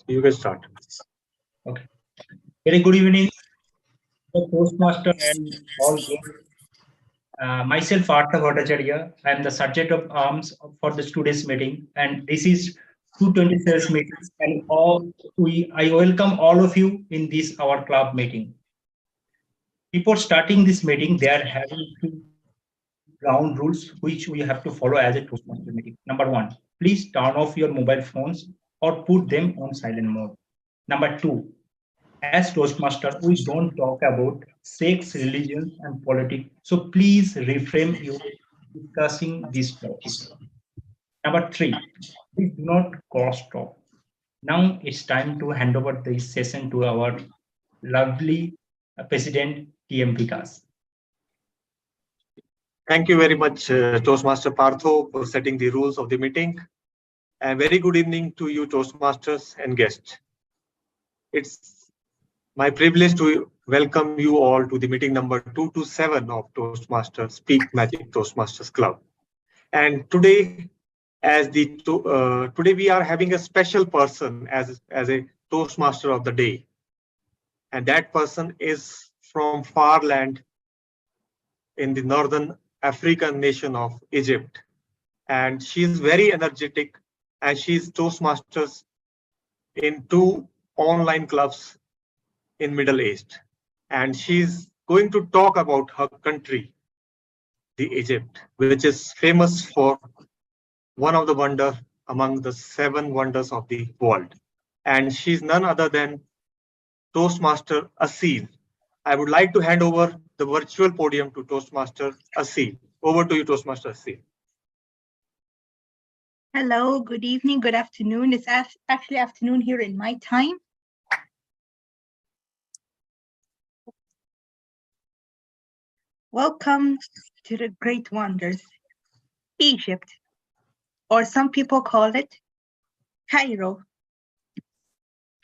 You can start. Okay. Very good evening, Toastmaster and all guests. Myself, Artha Bhattacharya. I am the subject of arms for the today's meeting, and this is 226 meeting. And I welcome all of you in this our club meeting. Before starting this meeting, they are having two ground rules which we have to follow as a Toastmaster meeting. Number one, please turn off your mobile phones or put them on silent mode. Number two, as Toastmaster, we don't talk about sex, religion, and politics. So please reframe your discussing these topics. Number three, please do not cross talk. Now it's time to hand over this session to our lovely President TM Vikas. Thank you very much, Toastmaster Partho, for setting the rules of the meeting. And very good evening to you, Toastmasters and guests. It's my privilege to welcome you all to the meeting number 227 of Toastmasters Speak Magic Toastmasters Club. And today, today we are having a special person as a Toastmaster of the day, and that person is from far land in the northern African nation of Egypt, and she is very energetic, and she is Toastmasters in 2 online clubs in Middle East, and she's going to talk about her country, the Egypt, which is famous for one of the wonder among the 7 wonders of the world. And she's none other than Toastmaster Asil. I would like to hand over the virtual podium to Toastmaster Asil. Over to you, Toastmaster Asil. Hello, good evening, good afternoon. It's actually afternoon here in my time. Welcome to the great wonders, Egypt, or some people call it Cairo.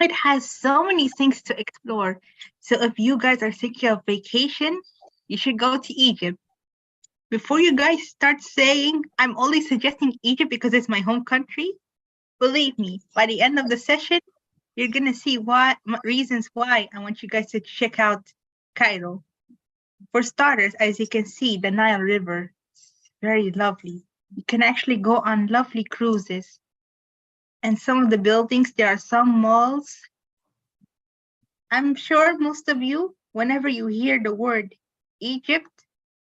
It has so many things to explore. So if you guys are thinking of vacation, you should go to Egypt. Before you guys start saying, I'm only suggesting Egypt because it's my home country, believe me, by the end of the session, you're gonna see reasons why I want you guys to check out Cairo. For starters, as you can see, the Nile River is very lovely. You can actually go on lovely cruises. And some of the buildings, there are some malls. I'm sure most of you, whenever you hear the word Egypt,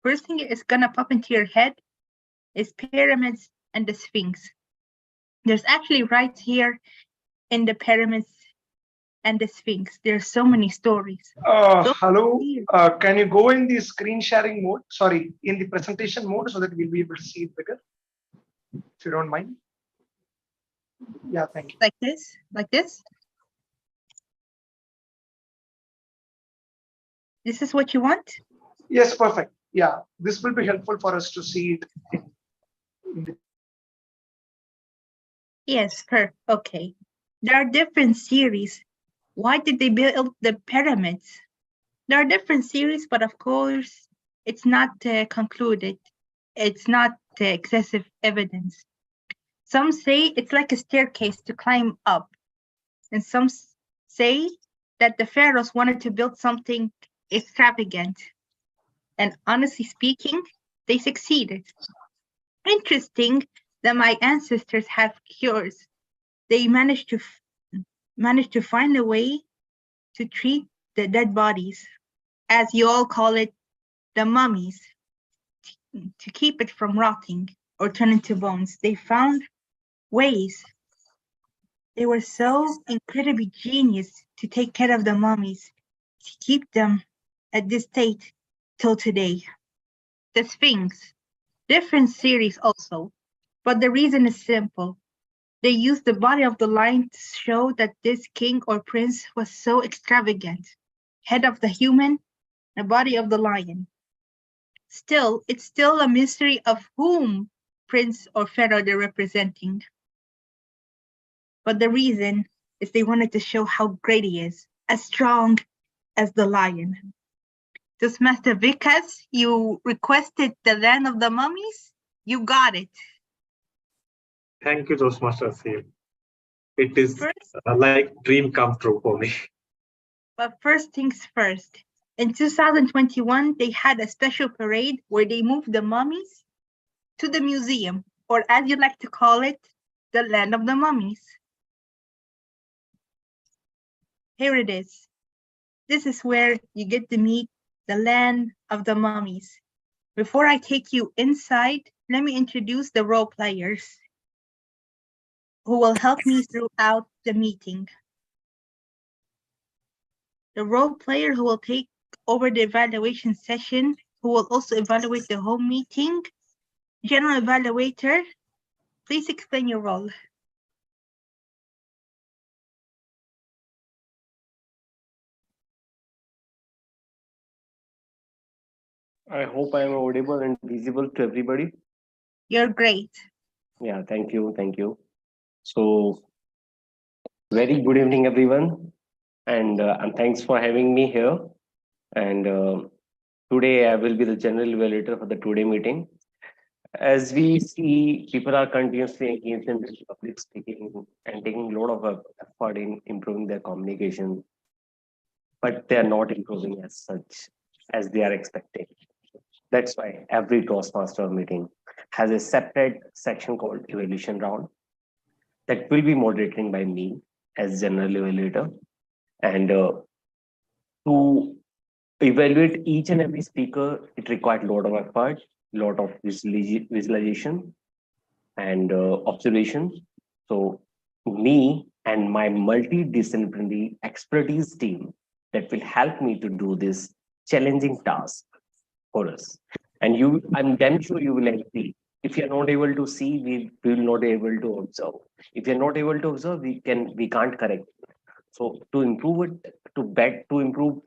first thing is gonna pop into your head is pyramids and the Sphinx. There's actually right here in the pyramids and the Sphinx, there's so many stories. Hello, can you go in the screen sharing mode? Sorry, in the presentation mode so that we'll be able to see it better, if you don't mind. Yeah, thank you. Like this, like this. This is what you want? Yes, perfect. Yeah, this will be helpful for us to see it. Yes, okay. There are different series. Why did they build the pyramids? There are different series, but of course, it's not concluded. It's not excessive evidence. Some say it's like a staircase to climb up. And some say that the pharaohs wanted to build something extravagant. And honestly speaking, they succeeded. Interesting that my ancestors have cures. They managed to find a way to treat the dead bodies, as you all call it, the mummies, to keep it from rotting or turn into bones. They found ways. They were so incredibly genius to take care of the mummies, to keep them at this state till today. The Sphinx, different series also, but the reason is simple. They used the body of the lion to show that this king or prince was so extravagant. Head of the human, the body of the lion. Still, it's still a mystery of whom prince or pharaoh they're representing. But the reason is they wanted to show how great he is, as strong as the lion. Toastmaster Vikas, you requested the land of the mummies? You got it. Thank you, Toastmaster Asil. It is First, like dream come true for me. but first things first. In 2021, they had a special parade where they moved the mummies to the museum, or as you like to call it, the land of the mummies. Here it is. This is where you get to meet the land of the mummies. Before I take you inside, let me introduce the role players who will help me throughout the meeting. The role player who will take over the evaluation session, who will also evaluate the whole meeting. General evaluator, please explain your role. I hope I am audible and visible to everybody. You're great. Yeah, thank you. Thank you. So, very good evening, everyone. And thanks for having me here. And today I will be the general evaluator for the today meeting. As we see, people are continuously engaged in public speaking and taking a lot of effort in improving their communication, but they are not improving as such as they are expecting. That's why every Toastmaster meeting has a separate section called evaluation round that will be moderating by me as general evaluator. And to evaluate each and every speaker, it required a lot of effort, lot of visualization and observation. So me and my multidisciplinary expertise team that will help me to do this challenging task for us. And I'm damn sure you will agree. If you're not able to see, we will not be able to observe. If you're not able to observe, we can't correct. So to improve it, to improve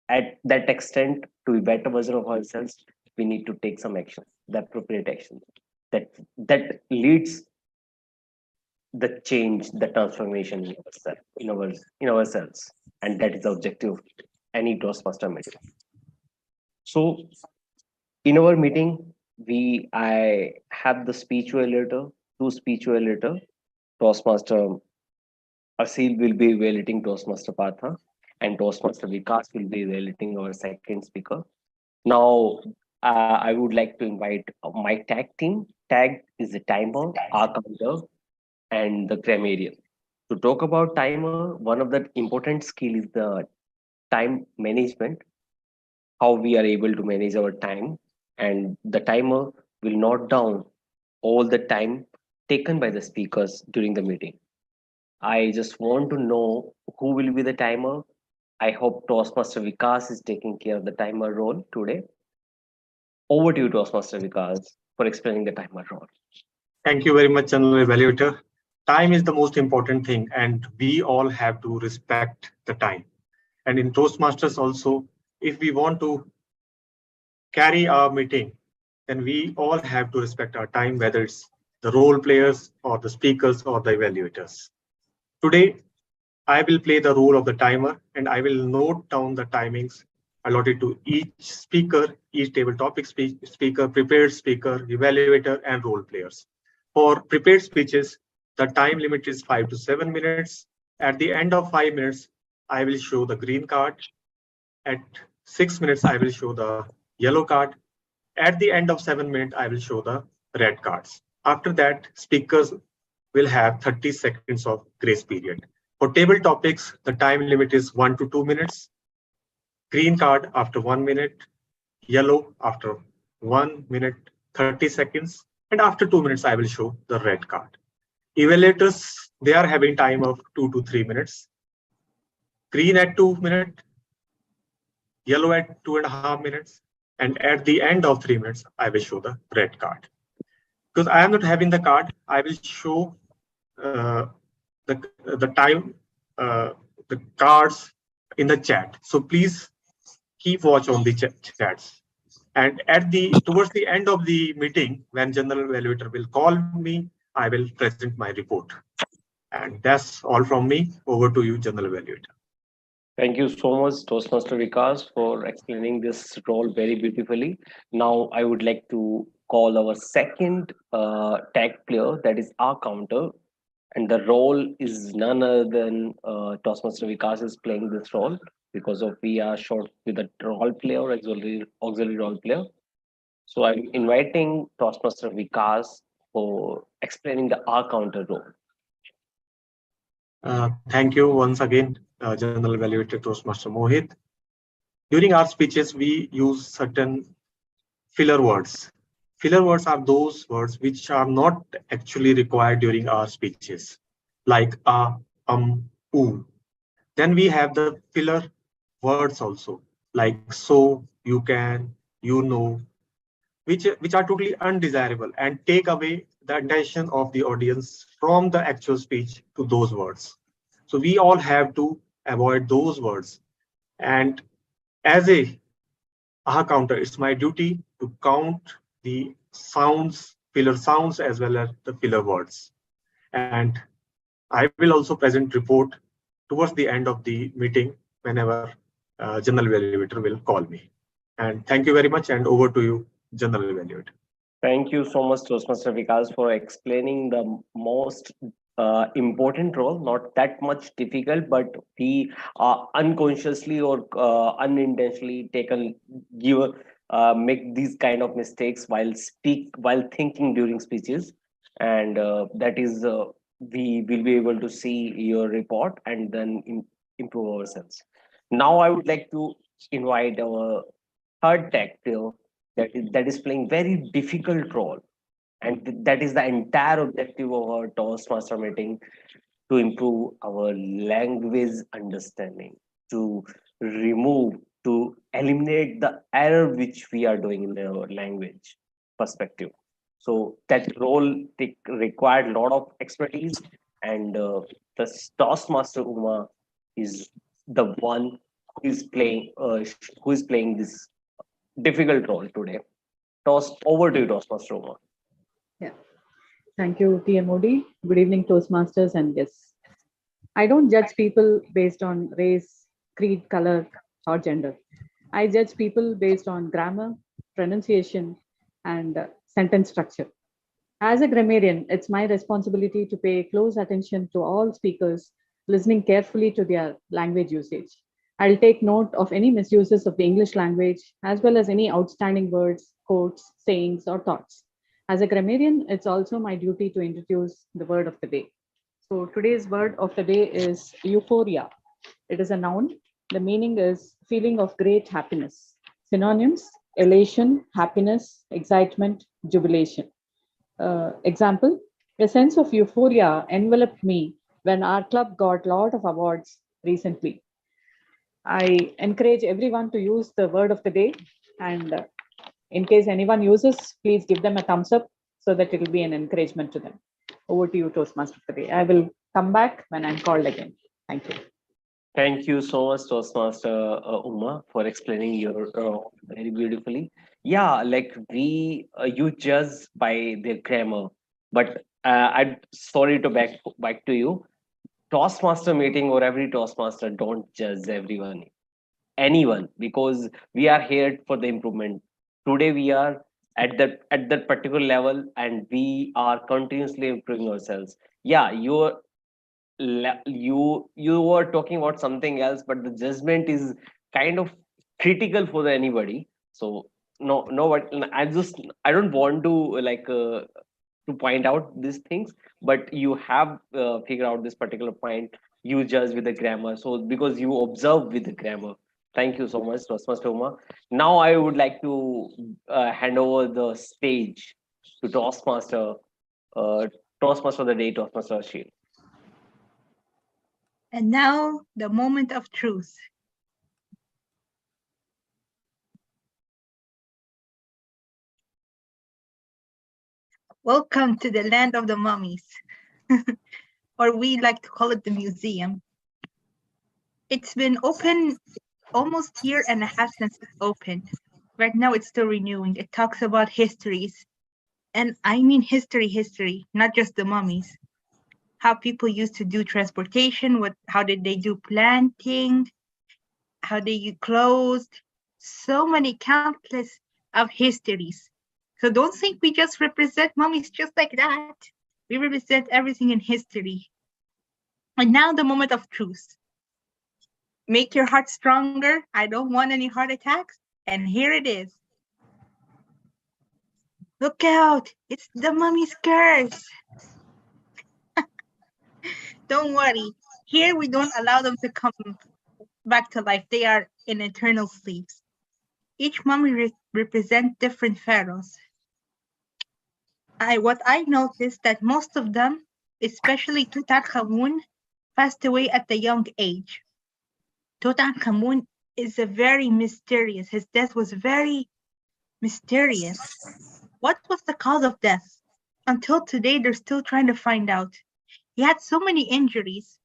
at that extent, to be better version of ourselves, we need to take some action, the appropriate action that leads the change, the transformation in ourselves, and that is the objective of any Toastmaster meeting. So in our meeting, I have the speech evaluator, two speech evaluator, Toastmaster Asil will be evaluating Toastmaster Partha, and Toastmaster Vikas will be evaluating our second speaker. Now, I would like to invite my tag team. Tag is the timer, our counter, and the grammarian. To talk about timer, one of the important skill is the time management, how we are able to manage our time, and the timer will note down all the time taken by the speakers during the meeting. I just want to know who will be the timer. I hope Toastmaster Vikas is taking care of the timer role today. Over to you, Toastmaster Vikas, for explaining the timer role. Thank you very much, General Evaluator. Time is the most important thing, and we all have to respect the time. And in Toastmasters also, if we want to carry our meeting, then we all have to respect our time, whether it's the role players or the speakers or the evaluators. Today, I will play the role of the timer and I will note down the timings allotted to each speaker, each table topic speaker, prepared speaker, evaluator, and role players. For prepared speeches, the time limit is 5 to 7 minutes. At the end of 5 minutes, I will show the green card. At 6 minutes, I will show the yellow card. At the end of 7 minutes, I will show the red cards. After that, speakers will have 30 seconds of grace period. For table topics, the time limit is 1 to 2 minutes. Green card after 1 minute, yellow after 1 minute, 30 seconds. And after 2 minutes, I will show the red card. Evaluators, they are having time of 2 to 3 minutes. Green at 2 minutes, yellow at 2.5 minutes. And at the end of 3 minutes, I will show the red card. Because I am not having the card, I will show the time, the cards in the chat. So please keep watch on the chats. And towards the end of the meeting, when General Evaluator will call me, I will present my report. And that's all from me. Over to you, General Evaluator. Thank you so much, Toastmaster Vikas, for explaining this role very beautifully. Now, I would like to call our second tag player, that is our counter, And the role is none other than Toastmaster Vikas is playing this role because of we are short with a role player, auxiliary role player. So I'm inviting Toastmaster Vikas for explaining the R counter role. Thank you once again, General Evaluator Toastmaster Mohit. During our speeches, we use certain filler words. Filler words are those words which are not actually required during our speeches, like oo. Then we have the filler words also, like so, you can, you know, which are totally undesirable and take away the attention of the audience from the actual speech to those words. So we all have to avoid those words. And as a AHA counter, it's my duty to count the sounds, filler sounds, as well as the filler words. And I will also present report towards the end of the meeting whenever General Evaluator will call me. And thank you very much, and over to you, General Evaluator. Thank you so much, Toastmaster Vikas, for explaining the most important role, not that much difficult, but we unconsciously or unintentionally make these kind of mistakes while thinking during speeches, and that is we will be able to see your report and then improve ourselves. Now I would like to invite our third tactile that is playing very difficult role, and that is the entire objective of our Toastmaster meeting, to improve our language understanding, to remove, to eliminate the error which we are doing in our language perspective. So that role required a lot of expertise, and the Toastmaster Uma is the one who is playing this difficult role today. Over to you, Toastmaster Uma. Yeah. Thank you, TMOD. Good evening, Toastmasters and guests. I don't judge people based on race, creed, color, or gender. I judge people based on grammar, pronunciation, and sentence structure. As a grammarian, it's my responsibility to pay close attention to all speakers, listening carefully to their language usage. I'll take note of any misuses of the English language, as well as any outstanding words, quotes, sayings, or thoughts. As a grammarian, it's also my duty to introduce the word of the day. So today's word of the day is euphoria. It is a noun. The meaning is feeling of great happiness. Synonyms: elation, happiness, excitement, jubilation. Example: a sense of euphoria enveloped me when our club got a lot of awards recently. I encourage everyone to use the word of the day, and in case anyone uses, please give them a thumbs up so that it will be an encouragement to them. Over to you, Toastmaster of the day. I will come back when I'm called again. Thank you. Thank you so much, Toastmaster Uma, for explaining your very beautifully. Yeah, like you judge by their grammar, but I'm sorry to back to you. Toastmaster meeting or every Toastmaster don't judge anyone, because we are here for the improvement. Today we are at that particular level, and we are continuously improving ourselves. Yeah, you were talking about something else, but the judgment is kind of critical for anybody. So no, but I don't want to to point out these things, but you have figured out this particular point. You judge with the grammar, so because you observe with the grammar. Thank you so much, Toastmaster Uma. Now I would like to hand over the stage to Toastmaster of the day, Toastmaster Ashil. And now, the moment of truth. Welcome to the land of the mummies, or we like to call it the museum. It's been open almost a year and a half since it opened. Right now, it's still renewing. It talks about histories, and I mean history, not just the mummies. How people used to do transportation, how did they do planting, how they use clothes, so many countless of histories. So don't think we just represent mummies just like that. We represent everything in history. And now the moment of truth. Make your heart stronger. I don't want any heart attacks. And here it is. Look out, it's the mummy's curse. Don't worry. Here we don't allow them to come back to life. They are in eternal sleeps. Each mummy represents different pharaohs. What I noticed that most of them, especially Tutankhamun, passed away at a young age. Tutankhamun is a very mysterious. His death was very mysterious. What was the cause of death? Until today, they're still trying to find out. He had so many injuries,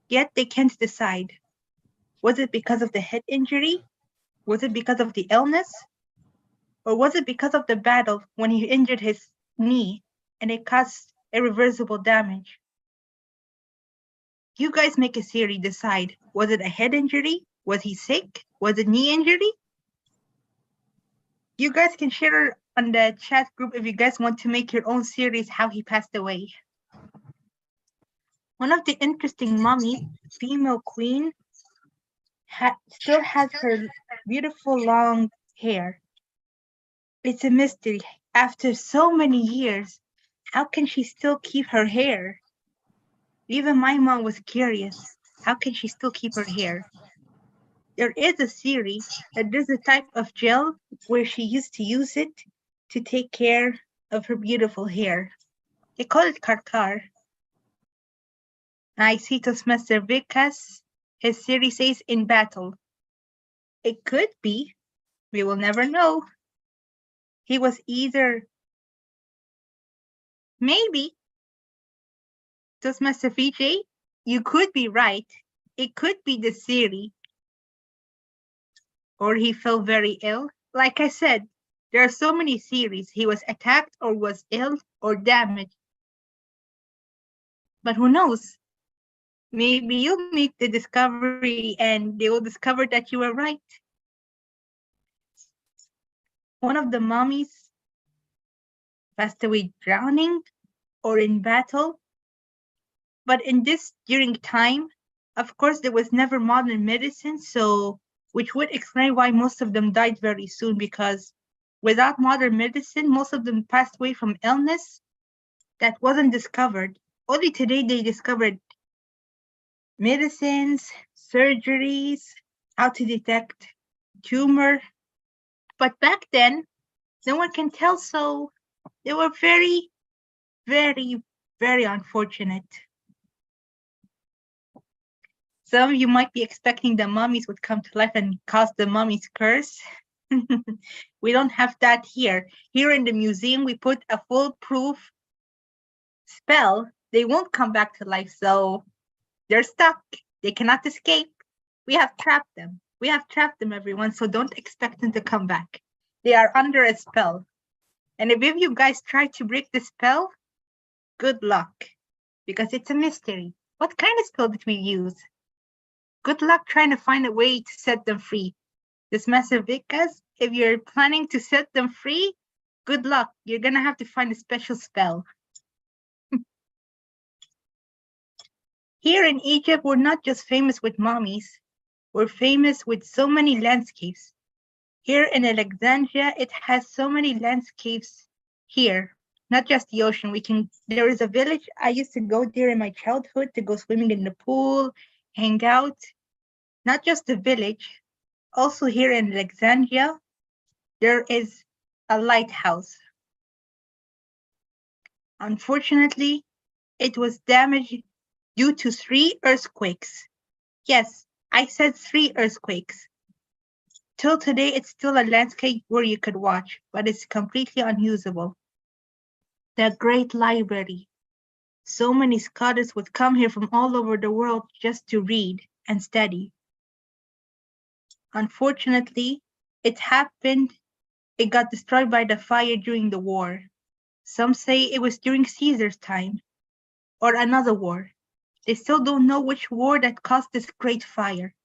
yet they can't decide. Was it because of the head injury? Was it because of the illness? Or was it because of the battle when he injured his knee and it caused irreversible damage? You guys make a theory, decide. Was it a head injury? Was he sick? Was it knee injury? You guys can share on the chat group if you guys want to make your own series how he passed away. One of the interesting mummies, female queen, still has her beautiful long hair. It's a mystery. After so many years, how can she still keep her hair? Even my mom was curious. How can she still keep her hair? There is a theory that there's a type of gel where she used to use it to take care of her beautiful hair. They call it karkar. I see Toastmaster Vikas, his theory says in battle. It could be. We will never know. He was either, maybe, Toastmaster VJ, you could be right. It could be the theory. Or he fell very ill. Like I said, there are so many theories. He was attacked or was ill or damaged. But who knows? Maybe you'll make the discovery and they will discover that you were right. One of the mummies passed away drowning or in battle. But in this during time, of course, there was never modern medicine, so which would explain why most of them died very soon, because without modern medicine, most of them passed away from illness that wasn't discovered. Only today they discovered medicines, surgeries, how to detect tumor. But back then, no one can tell, so they were very, very, very unfortunate. Some of you might be expecting the mummies would come to life and cause the mummy's curse. We don't have that here. Here in the museum, we put a foolproof spell. They won't come back to life, so they're stuck. They cannot escape. We have trapped them. We have trapped them, everyone, so don't expect them to come back. They are under a spell. And if you guys try to break the spell, good luck, because it's a mystery. What kind of spell did we use? Good luck trying to find a way to set them free. This massive Vikas, if you're planning to set them free, good luck. You're gonna have to find a special spell. Here in Egypt, we're not just famous with mummies. We're famous with so many landscapes. Here in Alexandria, it has so many landscapes here, not just the ocean. There is a village. I used to go there in my childhood to go swimming in the pool, hang out. Not just the village, also here in Alexandria, there is a lighthouse. Unfortunately, it was damaged due to 3 earthquakes. Yes, I said 3 earthquakes. Till today, it's still a landscape where you could watch, but it's completely unusable. The Great Library. So many scholars would come here from all over the world just to read and study. Unfortunately, it got destroyed by the fire during the war. Some say it was during Caesar's time or another war. They still don't know which war that caused this great fire.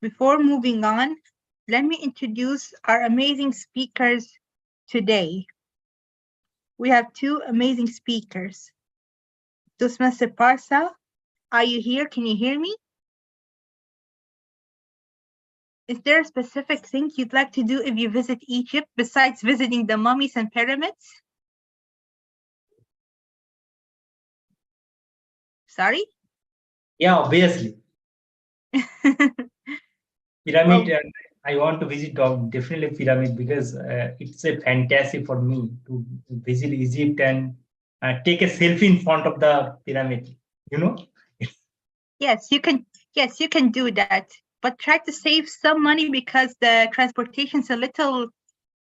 Before moving on, let me introduce our amazing speakers today. we have two amazing speakers. Toastmaster Parsa, are you here? Can you hear me? Is there a specific thing you'd like to do if you visit Egypt besides visiting the mummies and pyramids? Sorry? Yeah, obviously. Well, Pyramid, I want to visit definitely pyramid because it's a fantasy for me to visit Egypt and take a selfie in front of the pyramid. You know? yes, you can. Yes, you can do that, but try to save some money because the transportation's a little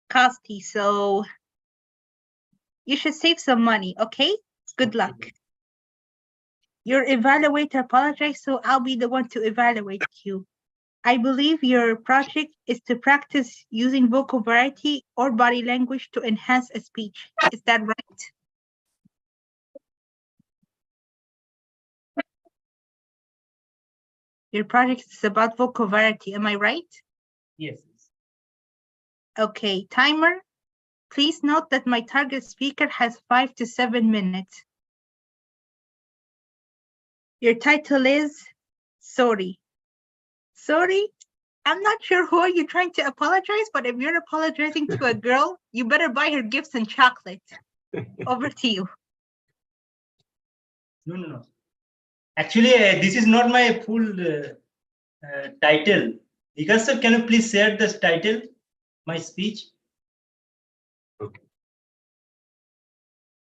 costly. So you should save some money. Okay. Good luck. Your evaluator apologized, so I'll be the one to evaluate you. I believe your project is to practice using vocal variety or body language to enhance a speech. Is that right? Your project is about vocal variety, am I right? Yes. Okay, timer. Please note that my target speaker has 5 to 7 minutes. Your title is Sorry. Sorry? I'm not sure who are you trying to apologize, but if you're apologizing to a girl, you better buy her gifts and chocolate. Over to you. No. Actually, this is not my full title. Vikas sir, can you please share this title, my speech? Okay.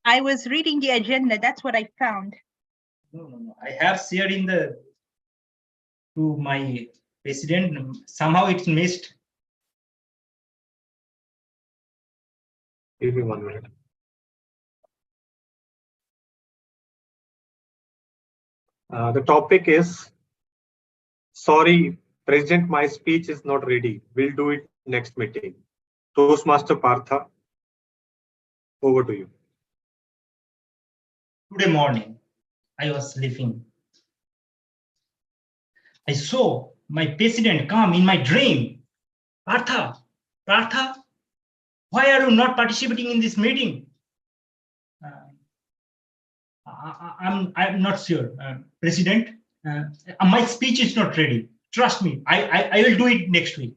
I was reading the agenda. That's what I found. No. I have shared in the to my president. Somehow it's missed. Give me 1 minute. The topic is, sorry, President, my speech is not ready. We'll do it next meeting. Toastmaster Partha, over to you. Today morning, I was sleeping. I saw my president come in my dream. Partha, why are you not participating in this meeting? I'm not sure, President. My speech is not ready. Trust me, I will do it next week.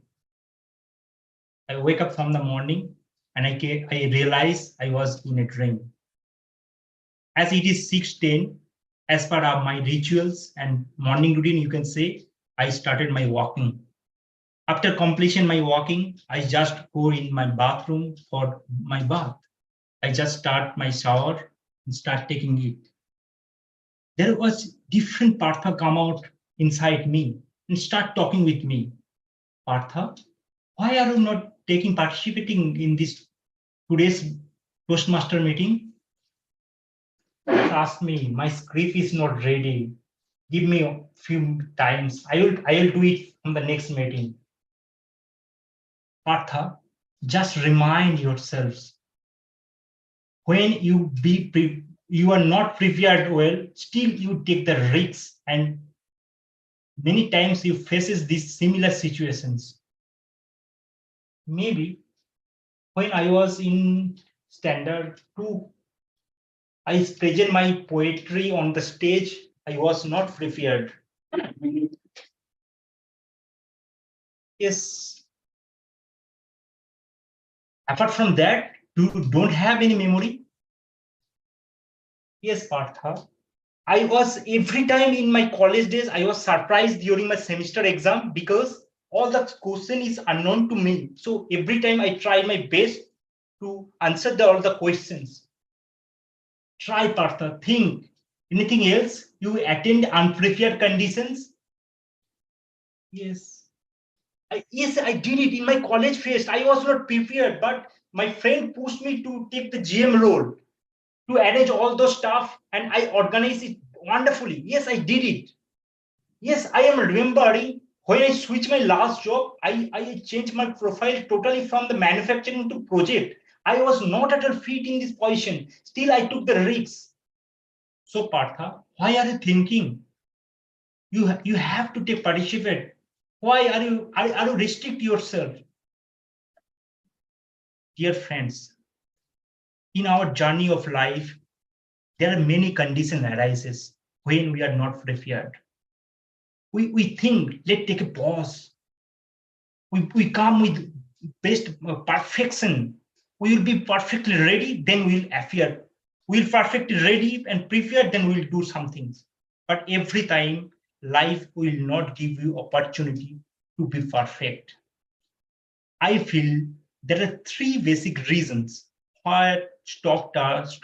I wake up from the morning and I realize I was in a dream. As it is 6:10, as per my rituals and morning routine, you can say, I started my walking. After completion my walking, I just go in my bathroom for my bath. I just start my shower and start taking it. There was different Partha come out inside me and start talking with me. Partha, why are you not participating in this today's Toastmaster meeting? Ask me, my script is not ready. Give me a few times. I will do it on the next meeting. Partha, just remind yourselves, when you are not prepared well, still you take the risks, and many times you faces these similar situations. Maybe when I was in standard 2, I present my poetry on the stage. I was not prepared. Yes. Apart from that, you don't have any memory? Yes, Partha. I was every time in my college days, I was surprised during my semester exam because all the question is unknown to me. So every time I try my best to answer all the questions. Try, Partha, think. Anything else? You attend unprepared conditions? Yes. Yes, I did it in my college fest. I was not prepared, but my friend pushed me to take the GM role, to arrange all those stuff, and I organized it wonderfully. Yes, I did it. Yes, I am remembering when I switched my last job, I changed my profile totally from the manufacturing to project. I was not at all fit in this position. Still, I took the risks. So, Partha, why are you thinking? You have to take participate. Why are you restrict yourself? Dear friends, in our journey of life, there are many conditions arises when we are not prepared. We think, let's take a pause. We come with best perfection. We will be perfectly ready, then we'll appear. We'll perfectly ready and prepared, then we'll do some things. But every time, life will not give you opportunity to be perfect. I feel there are three basic reasons why stop us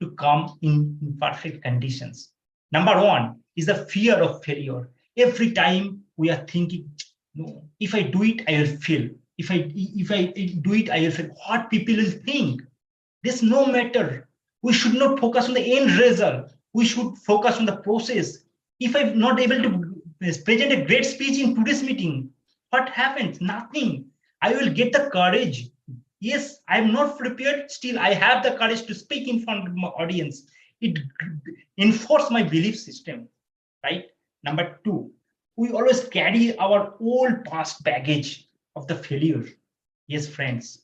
to come in perfect conditions. Number one is the fear of failure. Every time we are thinking, no, if I do it, I will fail. If I do it, I will fail. What people will think? This no matter. We should not focus on the end result. We should focus on the process. If I'm not able to present a great speech in today's meeting, what happens? Nothing. I will get the courage. Yes, I am not prepared. Still, I have the courage to speak in front of my audience. It enforces my belief system, right? Number two, we always carry our old past baggage of the failure. Yes, friends.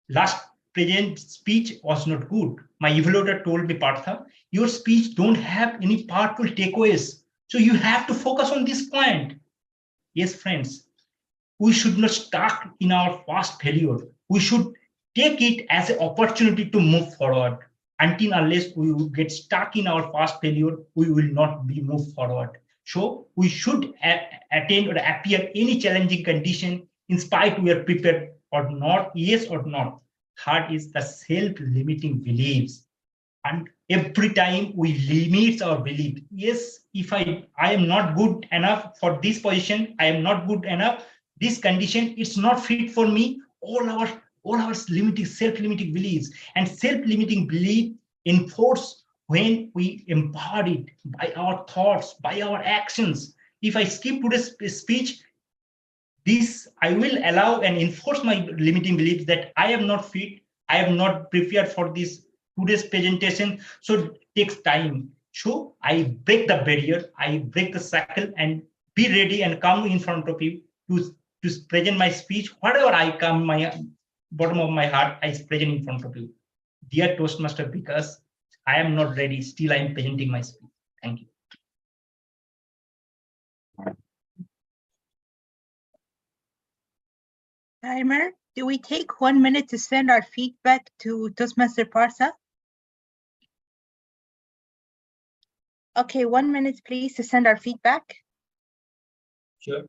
Last present speech was not good. My evaluator told me, Partha, your speech don't have any powerful takeaways. So you have to focus on this point. Yes, friends, we should not stuck in our past failure. We should take it as an opportunity to move forward. Until unless we will get stuck in our past failure, we will not be moved forward. So we should attend or appear any challenging condition in spite we are prepared or not, yes or not. Third is the self-limiting beliefs. And every time we limit our belief, yes, if I am not good enough for this position, I am not good enough, this condition, it's not fit for me. All our limiting self-limiting beliefs, and self-limiting belief enforce when we embody it by our thoughts, by our actions. If I skip today's speech, this I will allow and enforce my limiting beliefs that I am not fit, I am not prepared for this today's presentation. So it takes time. So I break the barrier, I break the cycle and be ready and come in front of you to present my speech. Whatever I come, my bottom of my heart, I present in front of you. Dear Toastmaster, because I am not ready, still I am presenting my speech. Thank you. Timer, do we take 1 minute to send our feedback to Toastmaster Partha? Okay, 1 minute, please, to send our feedback. Sure.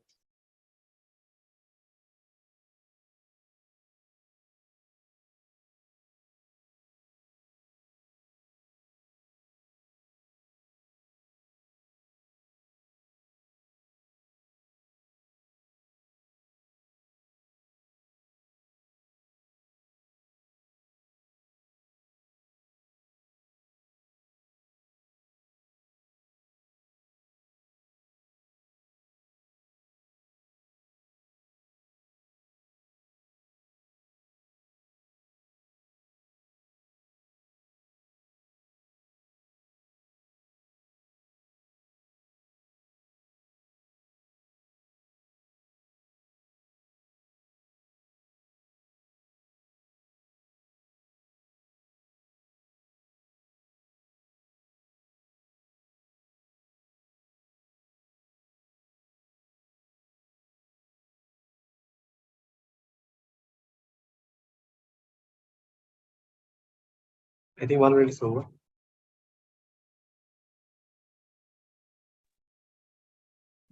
I think 1 minute is over.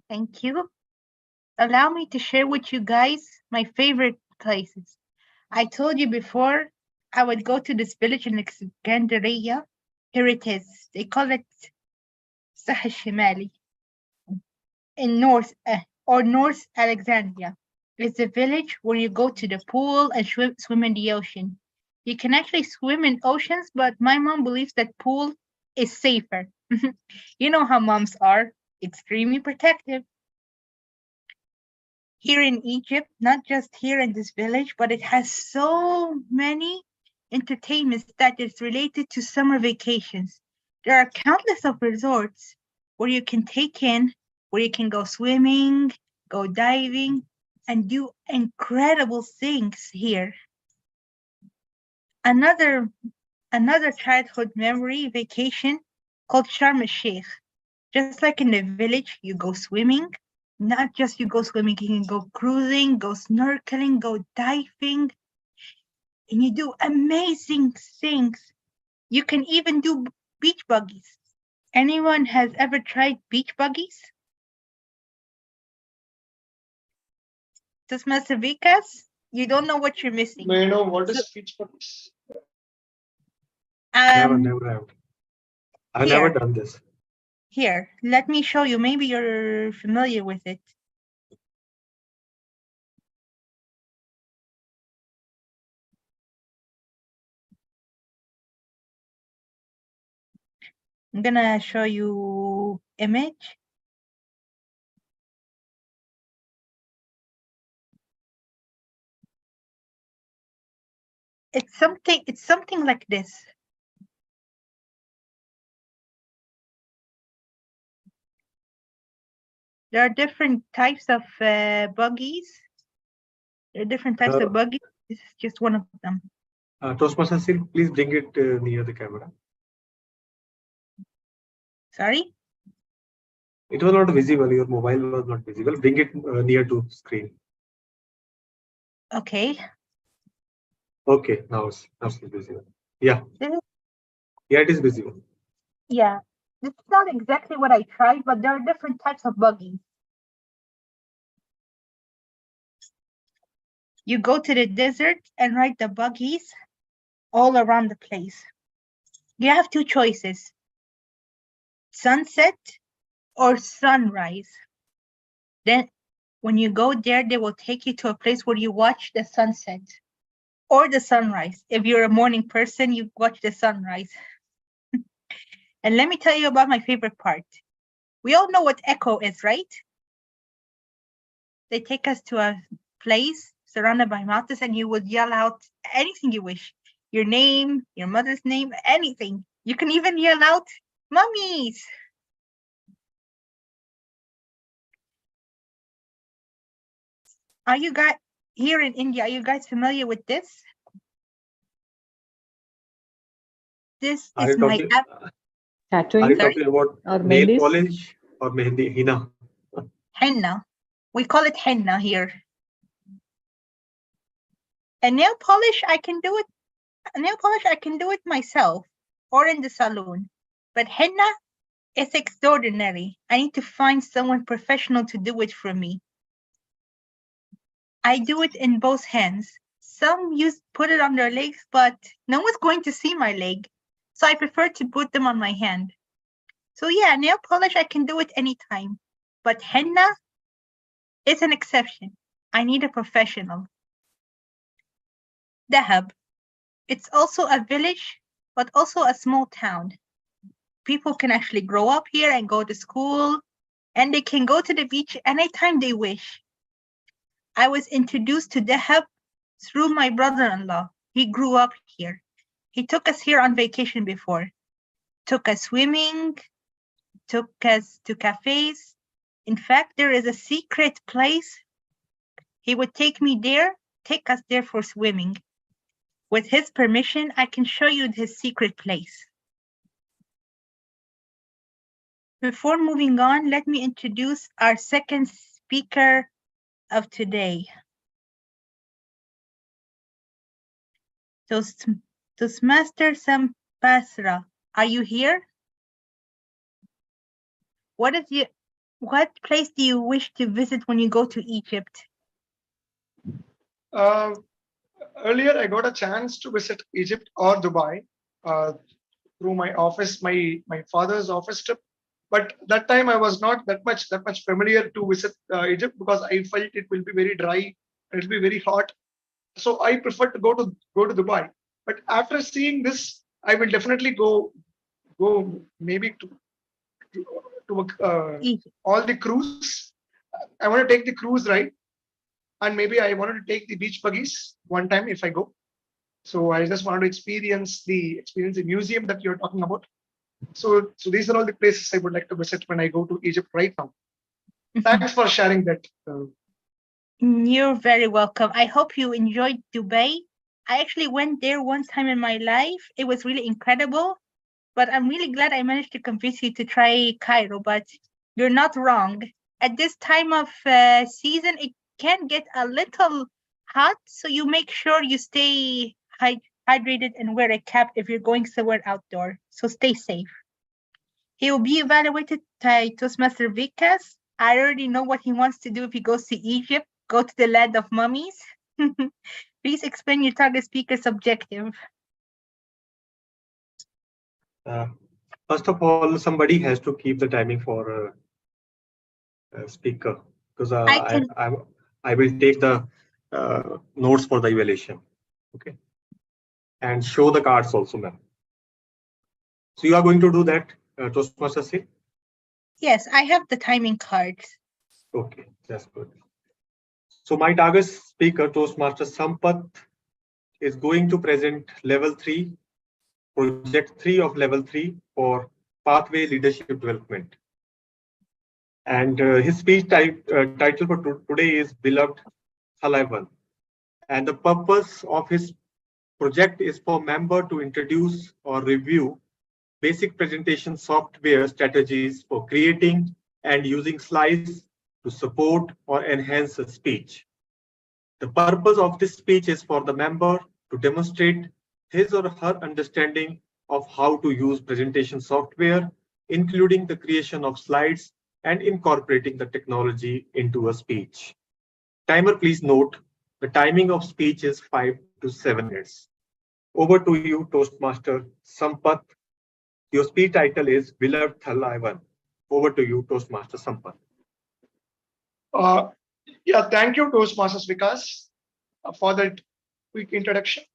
Thank you. Allow me to share with you guys my favorite places. I told you before I would go to this village in Alexandria. Here it is. They call it Sahel Shimali in North Alexandria. It's a village where you go to the pool and swim in the ocean. You can actually swim in oceans, but my mom believes that pool is safer. You know how moms are, extremely protective. Here in Egypt, not just here in this village, but it has so many entertainments that is related to summer vacations. There are countless of resorts where you can take in, where you can go swimming, go diving, and do incredible things here. Another childhood memory vacation called Sharm el-Sheikh. Just like in the village, you go swimming. Not just you go swimming, you can go cruising, go snorkeling, go diving, and you do amazing things. You can even do beach buggies. Anyone has ever tried beach buggies? Toastmaster Vikas, you don't know what you're missing. May I know what is speech buggies? Never have. I've never Here. done this. Here, let me show you. Maybe you're familiar with it. I'm gonna show you image. It's something like this. There are different types of buggies. There are different types of buggies. This is just one of them. Toastmasters, please bring it near the camera. Sorry? It was not visible. Your mobile was not visible. Bring it near to screen. Okay. Okay, now it's visible. Yeah. This is, Yeah, it is visible. yeah. This is not exactly what I tried, but there are different types of buggies. You go to the desert and ride the buggies all around the place. You have two choices: sunset or sunrise. Then when you go there, they will take you to a place where you watch the sunset or the sunrise. If you're a morning person, you watch the sunrise. And let me tell you about my favorite part. We all know what echo is, right? They take us to a place surrounded by mountains and you would yell out anything you wish. Your name, your mother's name, anything. You can even yell out, mummies. Are you guys here in India? Are you guys familiar with this? This is my app. Tattooing. Are you talking about or nail mehndis? polish or mehendi? Henna. Henna. We call it henna here. And nail polish, I can do it. Nail polish, I can do it myself or in the salon. But henna is extraordinary. I need to find someone professional to do it for me. I do it in both hands. Some put it on their legs, but no one's going to see my leg. So I prefer to put them on my hand. So yeah, nail polish, I can do it anytime. But henna is an exception. I need a professional. Dahab. It's also a village, but also a small town. People can actually grow up here and go to school, and they can go to the beach anytime they wish. I was introduced to Dahab through my brother-in-law. He grew up here. He took us here on vacation before. Took us swimming, took us to cafes. In fact, there is a secret place. He would take us there for swimming. With his permission, I can show you his secret place. Before moving on, let me introduce our second speaker of today. Toastmaster Sampasra, are you here? What place do you wish to visit when you go to Egypt? Earlier, I got a chance to visit Egypt or Dubai through my office, my father's office trip. But that time I was not that much familiar to visit Egypt because I felt it will be very dry, it will be very hot. So I prefer to go to Dubai. But after seeing this, I will definitely go maybe to all the cruise. I want to take the cruise ride, and maybe I wanted to take the beach buggies one time if I go. So I just wanted to experience the museum that you're talking about. So these are all the places I would like to visit when I go to Egypt right now. Thanks for sharing that. You're very welcome. I hope you enjoyed Dubai. I actually went there one time in my life. It was really incredible, but I'm really glad I managed to convince you to try Cairo. But you're not wrong. At this time of season, it can get a little hot, so you make sure you stay hydrated and wear a cap if you're going somewhere outdoor. So stay safe. He will be evaluated by Toastmaster Vikas. I already know what he wants to do if he goes to Egypt, go to the land of mummies. Please explain your target speaker's objective. First of all, somebody has to keep the timing for speaker, because I will take the notes for the evaluation. Okay, and show the cards also, ma'am. So you are going to do that, Toastmaster say? Yes, I have the timing cards. Okay, that's good. So my target speaker, Toastmaster Sampath, is going to present level 3, project 3 of level 3 for pathway leadership development. And his speech title for today is Beloved Thalaivan. And the purpose of his project is for member to introduce or review basic presentation software strategies for creating and using slides to support or enhance a speech. The purpose of this speech is for the member to demonstrate his or her understanding of how to use presentation software, including the creation of slides and incorporating the technology into a speech. Timer, please note, the timing of speech is 5 to 7 minutes. Over to you, Toastmaster Sampath. Your speech title is Beloved Thalaivan. Over to you, Toastmaster Sampath. Yeah, thank you, Toastmasters Vikas, for that quick introduction.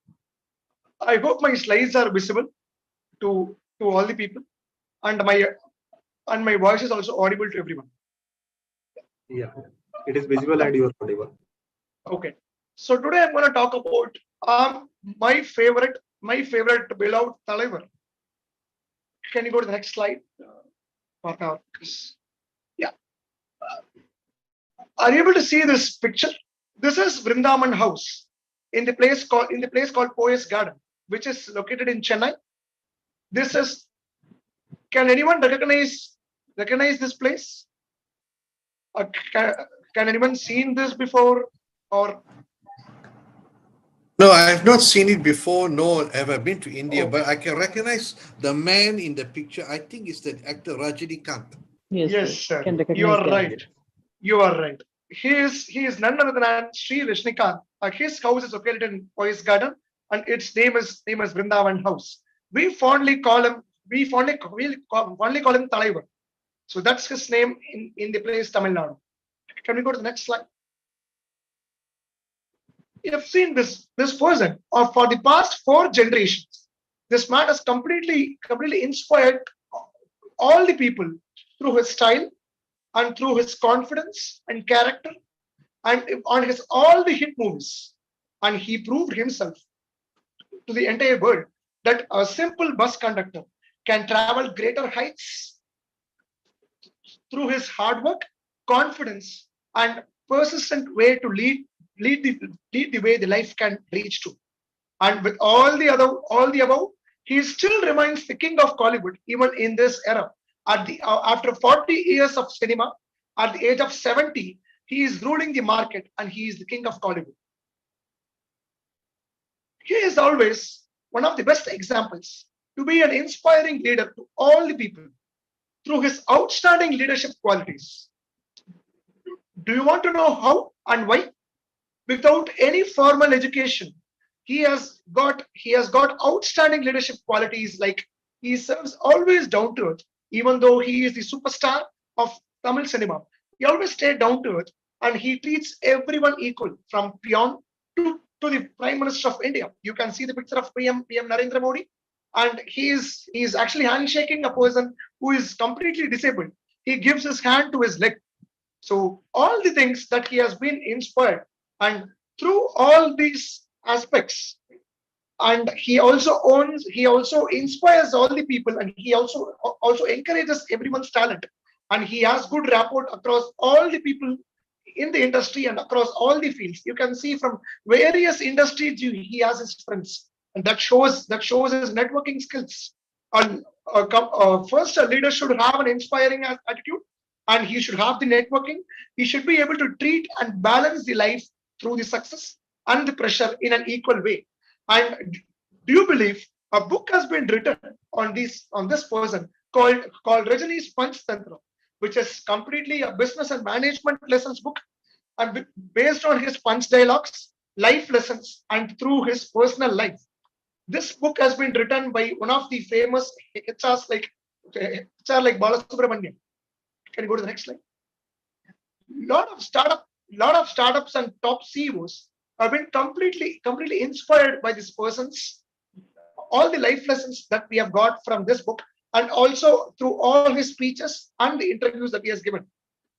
I hope my slides are visible to all the people, and my voice is also audible to everyone. Yeah, it is visible and you are audible. Okay, so today I'm going to talk about my favorite beloved Talaivar. Can you go to the next slide? Yeah. Are you able to see this picture? This is Vrindavan House in the place called Poes Garden, which is located in Chennai. This is. Can anyone recognize this place? Can anyone seen this before or? No, I have not seen it before, nor have I been to India, Oh. but I can recognize the man in the picture. I think it's the actor Rajinikanth. Yes, sir. Can recognize You are that. right. You are right. He is none other than Sri Rajinikanth. His house is located in Poise Garden, and its name is Vrindavan House. We fondly call him Talaivar. So that's his name in the place Tamil Nadu. Can we go to the next slide? You have seen this person, or for the past 4 generations, this man has completely inspired all the people through his style and through his confidence and character, and on his all the hit movies. And he proved himself to the entire world that a simple bus conductor can travel greater heights through his hard work, confidence, and persistent way to lead the way the life can reach to. And with all the above, he still remains the king of Hollywood even in this era. After 40 years of cinema, at the age of 70, he is ruling the market and he is the king of Hollywood. He is always one of the best examples to be an inspiring leader to all the people through his outstanding leadership qualities. Do you want to know how and why? Without any formal education, he has got outstanding leadership qualities, like he serves always down to earth. Even though he is the superstar of Tamil cinema, he always stayed down to earth, and he treats everyone equal, from peon to the Prime Minister of India. You can see the picture of PM Narendra Modi, and he is actually handshaking a person who is completely disabled. He gives his hand to his leg. So all the things that he has been inspired, and through all these aspects, and he also inspires all the people, and he also encourages everyone's talent, and he has good rapport across all the people in the industry and across all the fields. You can see from various industries he has his friends, and that shows his networking skills. And first, a leader should have an inspiring attitude, and he should have the networking. He should be able to treat and balance the life through the success and the pressure in an equal way. And do you believe a book has been written on this person called Rajani's Punch Tantra, which is completely a business and management lessons book, and based on his punch dialogues, life lessons, and through his personal life. This book has been written by one of the famous HRs like Balasubramanian. Can you go to the next slide? Lot of startups and top CEOs have been completely inspired by this person's all the life lessons that we have got from this book, and also through all his speeches and the interviews that he has given.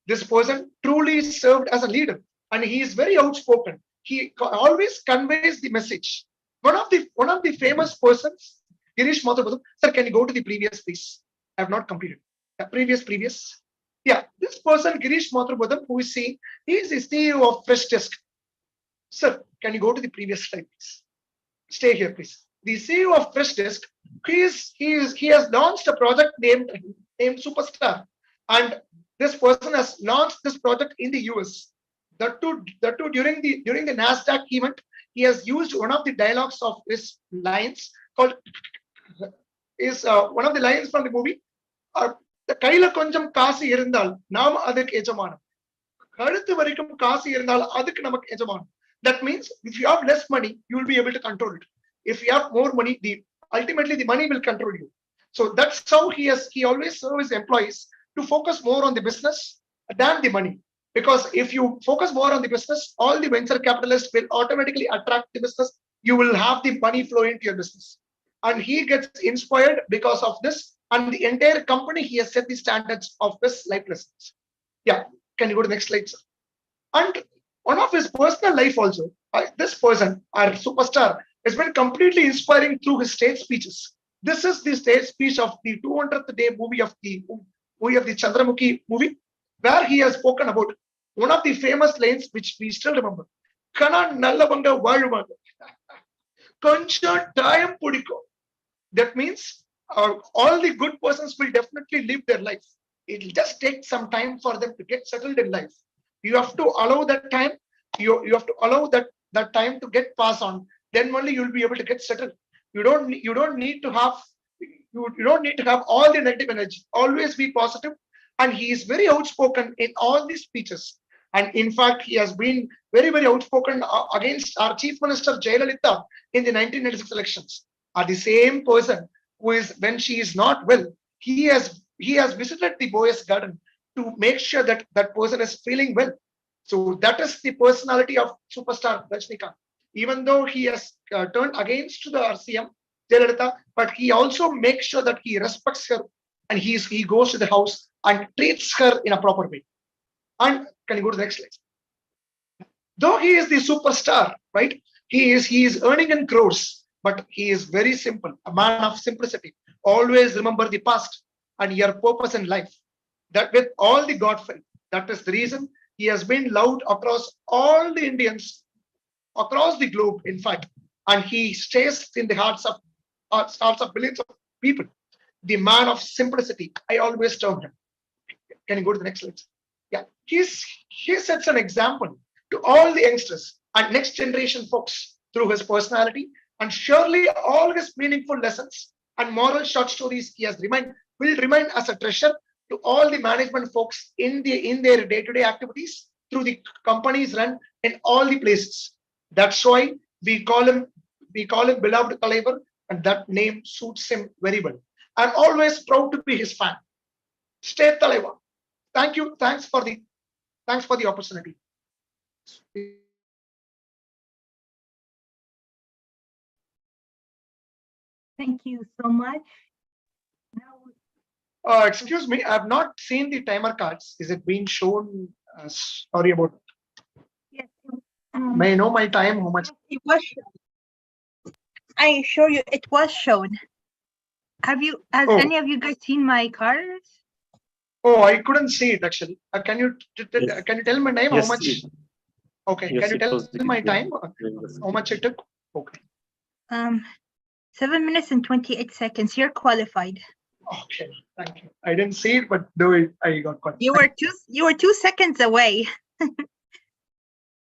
This person truly served as a leader, and he is very outspoken. He always conveys the message. One of the famous persons, Girish Mathur. Sir, can you go to the previous, please? I have not completed. Previous. Yeah, this person, Girish Mathur, who is saying, he is the CEO of Fresh Desk. Sir, can you go to the previous slide, please? Stay here, please. The CEO of Fresh Desk, he has launched a project named Superstar, and this person has launched this project in the US. That too during the NASDAQ event, he has used one of the dialogues of his lines called one of the lines from the movie. The Kaila Konjam Kasi Irindal, Nam Adik Ejamanam. Kaduthu Varikkum Kasi Irindal, Adik Namak Ejamanam. That means if you have less money, you will be able to control it. If you have more money, ultimately the money will control you. So that's how he always serves his employees to focus more on the business than the money. Because if you focus more on the business, all the venture capitalists will automatically attract the business. You will have the money flow into your business. And he gets inspired because of this. And the entire company, he has set the standards of this life lessons. Yeah, can you go to the next slide, sir? And one of his personal life also, this person, our superstar, has been completely inspiring through his stage speeches. This is the stage speech of the 200th day movie of the Chandramukhi movie, where he has spoken about one of the famous lines which we still remember. Kana nallavanga vazhuvanga. Koncha time pudiko. That means all the good persons will definitely live their life. It will just take some time for them to get settled in life. You have to allow that time. You have to allow that time to get passed on. Then only you will be able to get settled. You don't need to have all the negative energy. Always be positive. And he is very outspoken in all these speeches. And in fact, he has been very, very outspoken against our Chief Minister Jayalalitha in the 1996 elections. The same person who is, when she is not well, he has visited the Boyes Garden to make sure that that person is feeling well. So that is the personality of superstar Rajnikant. Even though he has turned against the RCM Jayalalitha, but he also makes sure that he respects her, and he goes to the house and treats her in a proper way. And can you go to the next slide? Though he is the superstar, right? He is earning in crores, but he is very simple, a man of simplicity. Always remember the past and your purpose in life. That with all the God faith, that is the reason he has been loved across all the Indians, across the globe, in fact, and he stays in the hearts of billions of people. The man of simplicity, I always term him. Can you go to the next slide? Yeah, he sets an example to all the youngsters and next generation folks through his personality, and surely all his meaningful lessons and moral short stories will remain as a treasure to all the management folks in their day-to-day activities through the companies run in all the places. That's why we call him beloved Talaivar, and that name suits him very well. I'm always proud to be his fan. Stay Talaivar. Thank you. Thanks for the opportunity. Thank you so much. Now, Excuse me, I have not seen the timer cards. Is it being shown? Sorry about it. yes, May I know my time? How much? it was shown. I assure you, it was shown. Has any of you guys seen my cards? Oh, I couldn't see it actually. Can you Yes. can you tell my name? Yes, How much? Okay. yes, Can you it tell was my digital time? during the How much it took? Okay. 7 minutes and 28 seconds. You're qualified. Okay. Thank you. I didn't see it, but do it. I got caught. You were 2 seconds away.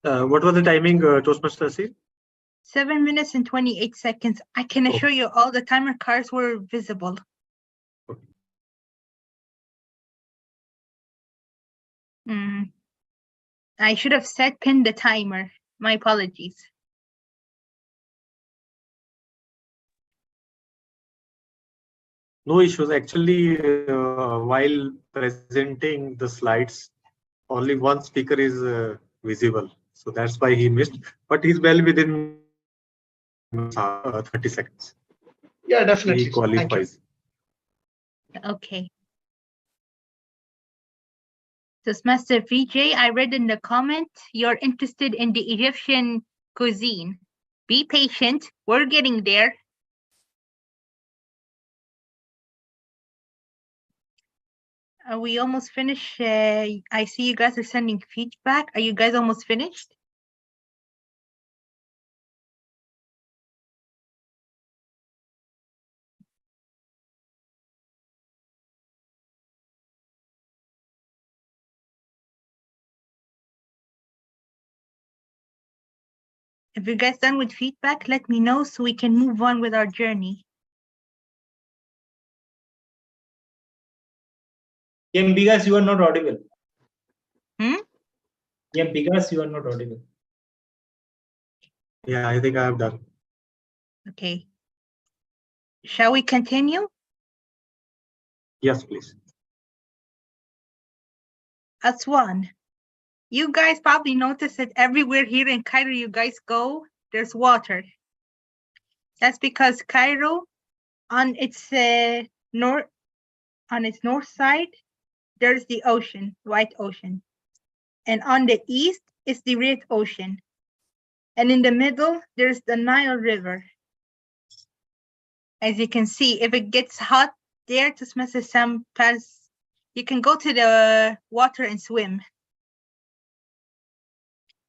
What was the timing, Toastmaster Asir? 7 minutes and 28 seconds. I can assure you all the timer cards were visible. I should have set pin the timer. My apologies. No issues. Actually, while presenting the slides, only one speaker is visible. So that's why he missed. But he's well within 30 seconds. Yeah, definitely. He Thank you. qualifies. Okay. Toastmaster VJ, I read in the comment you're interested in the Egyptian cuisine. Be patient. We're getting there. Are we almost finished? I see you guys are sending feedback. Are you guys almost finished? If you guys done with feedback, let me know so we can move on with our journey. Bigas, you are not audible. Bigas, you are not audible. Yeah, I think I have done. Okay. Shall we continue? Yes, please. Aswan. You guys probably noticed that everywhere here in Cairo you guys go, there's water. That's because Cairo, on its north side, there's the ocean, White Ocean. And on the east is the Red Ocean. And in the middle, there's the Nile River. As you can see, if it gets hot there to Sam Pass, you can go to the water and swim.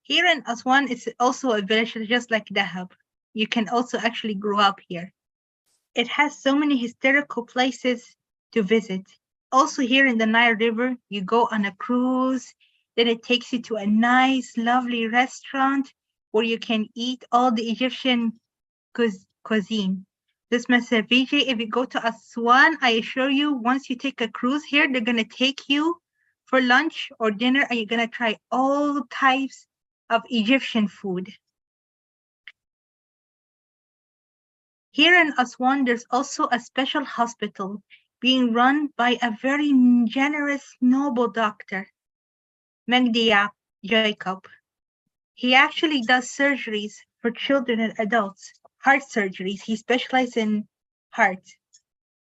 Here in Aswan, it's also a village just like Dahab. You can also actually grow up here. It has so many historical places to visit. Also here in the Nile River, you go on a cruise, then it takes you to a nice, lovely restaurant where you can eat all the Egyptian cuisine. This Mr. VJ, if you go to Aswan, I assure you, once you take a cruise here, they're gonna take you for lunch or dinner and you're gonna try all types of Egyptian food. Here in Aswan, there's also a special hospital being run by a very generous, noble doctor, Magdi Jacob. He actually does surgeries for children and adults, heart surgeries. He specializes in heart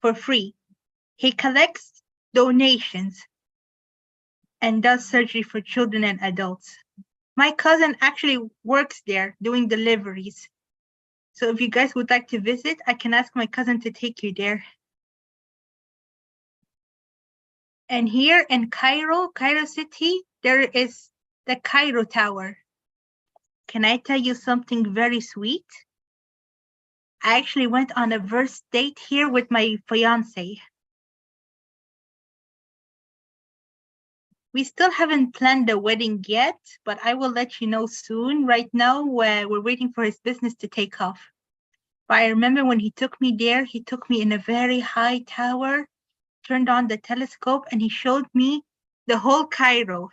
for free. He collects donations and does surgery for children and adults. My cousin actually works there doing deliveries. So if you guys would like to visit, I can ask my cousin to take you there. And here in Cairo City, there is the Cairo Tower. Can I tell you something very sweet? I actually went on a first date here with my fiance. We still haven't planned the wedding yet, but I will let you know soon. Right now, we're waiting for his business to take off. But I remember when he took me there, he took me in a very high tower, turned on the telescope, and he showed me the whole Cairo.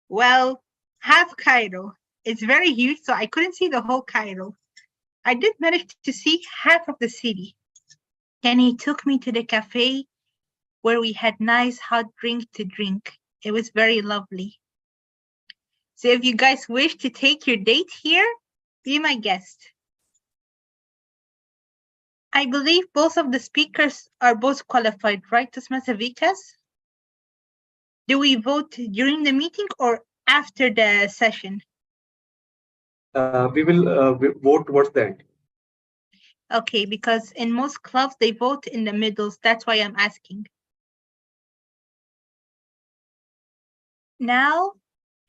Well, half Cairo. It's very huge, so I couldn't see the whole Cairo. I did manage to see half of the city. And he took me to the cafe where we had nice hot drink to drink. It was very lovely. So if you guys wish to take your date here, be my guest. I believe both of the speakers are both qualified, right, Toastmaster Vikas? Do we vote during the meeting or after the session? We will vote towards the end. Okay, because in most clubs, they vote in the middles. That's why I'm asking. Now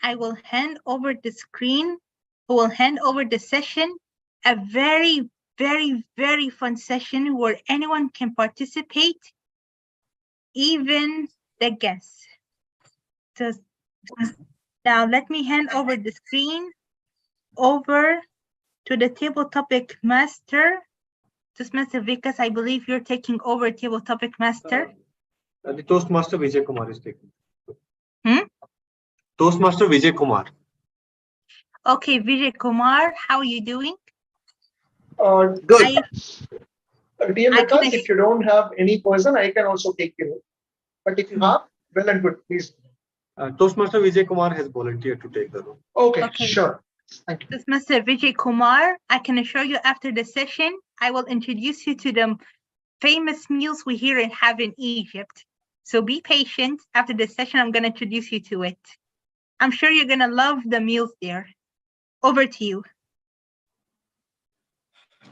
I will hand over the screen, who will hand over the session, a very, very, very fun session where anyone can participate, even the guests. So now let me hand over the screen over to the table topic master, Toastmaster Vikas. I believe you're taking over table topic master. The Toastmaster Vijay Kumar is taking. Hmm? Toastmaster Vijay Kumar. Okay, Vijay Kumar, how are you doing? Good. DM I can Vikas, if you don't have any person, I can also take you. But if you have, well and good, please. Toastmaster Vijay Kumar has volunteered to take the role. Okay, Okay. sure. Thank you. Toastmaster Vijay Kumar, I can assure you after the session, I will introduce you to the famous meals we here have in Egypt. So be patient. After the session, I'm going to introduce you to it. I'm sure you're going to love the meals there. Over to you.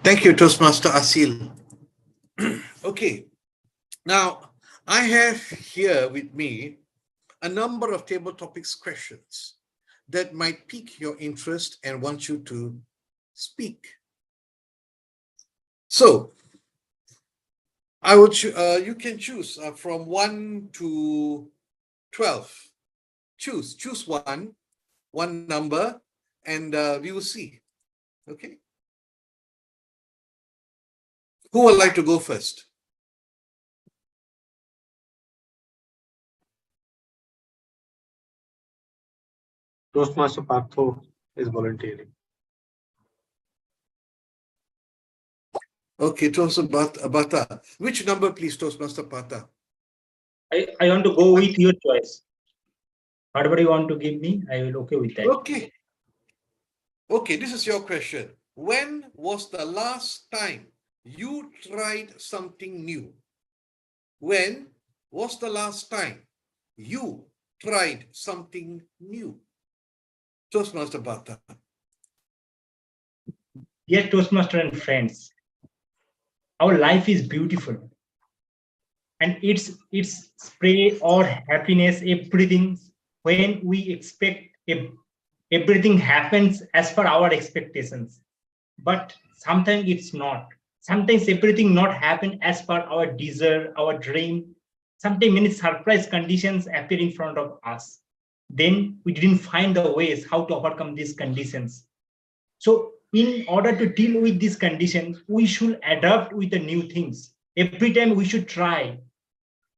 Thank you, Toastmaster Asil. Okay. Now, I have here with me a number of table topics questions that might pique your interest and want you to speak. So, I would you can choose from 1 to 12. Choose one number, and we will see. Okay. Who would like to go first? Toastmaster Partho is volunteering. Okay, Toastmaster Bata. Which number, please, Toastmaster Bata? I want to go with your choice. Whatever you want to give me, I will okay with that. Okay. Okay, this is your question. When was the last time you tried something new? When was the last time you tried something new? Toastmaster Bata. Dear Toastmaster and friends, our life is beautiful. And it's spray or happiness, everything when we expect everything happens as per our expectations. But sometimes it's not. Sometimes everything not happen as per our desire, our dream. Sometimes many surprise conditions appear in front of us. Then we didn't find the ways how to overcome these conditions. So in order to deal with these conditions, we should adapt with the new things. Every time we should try.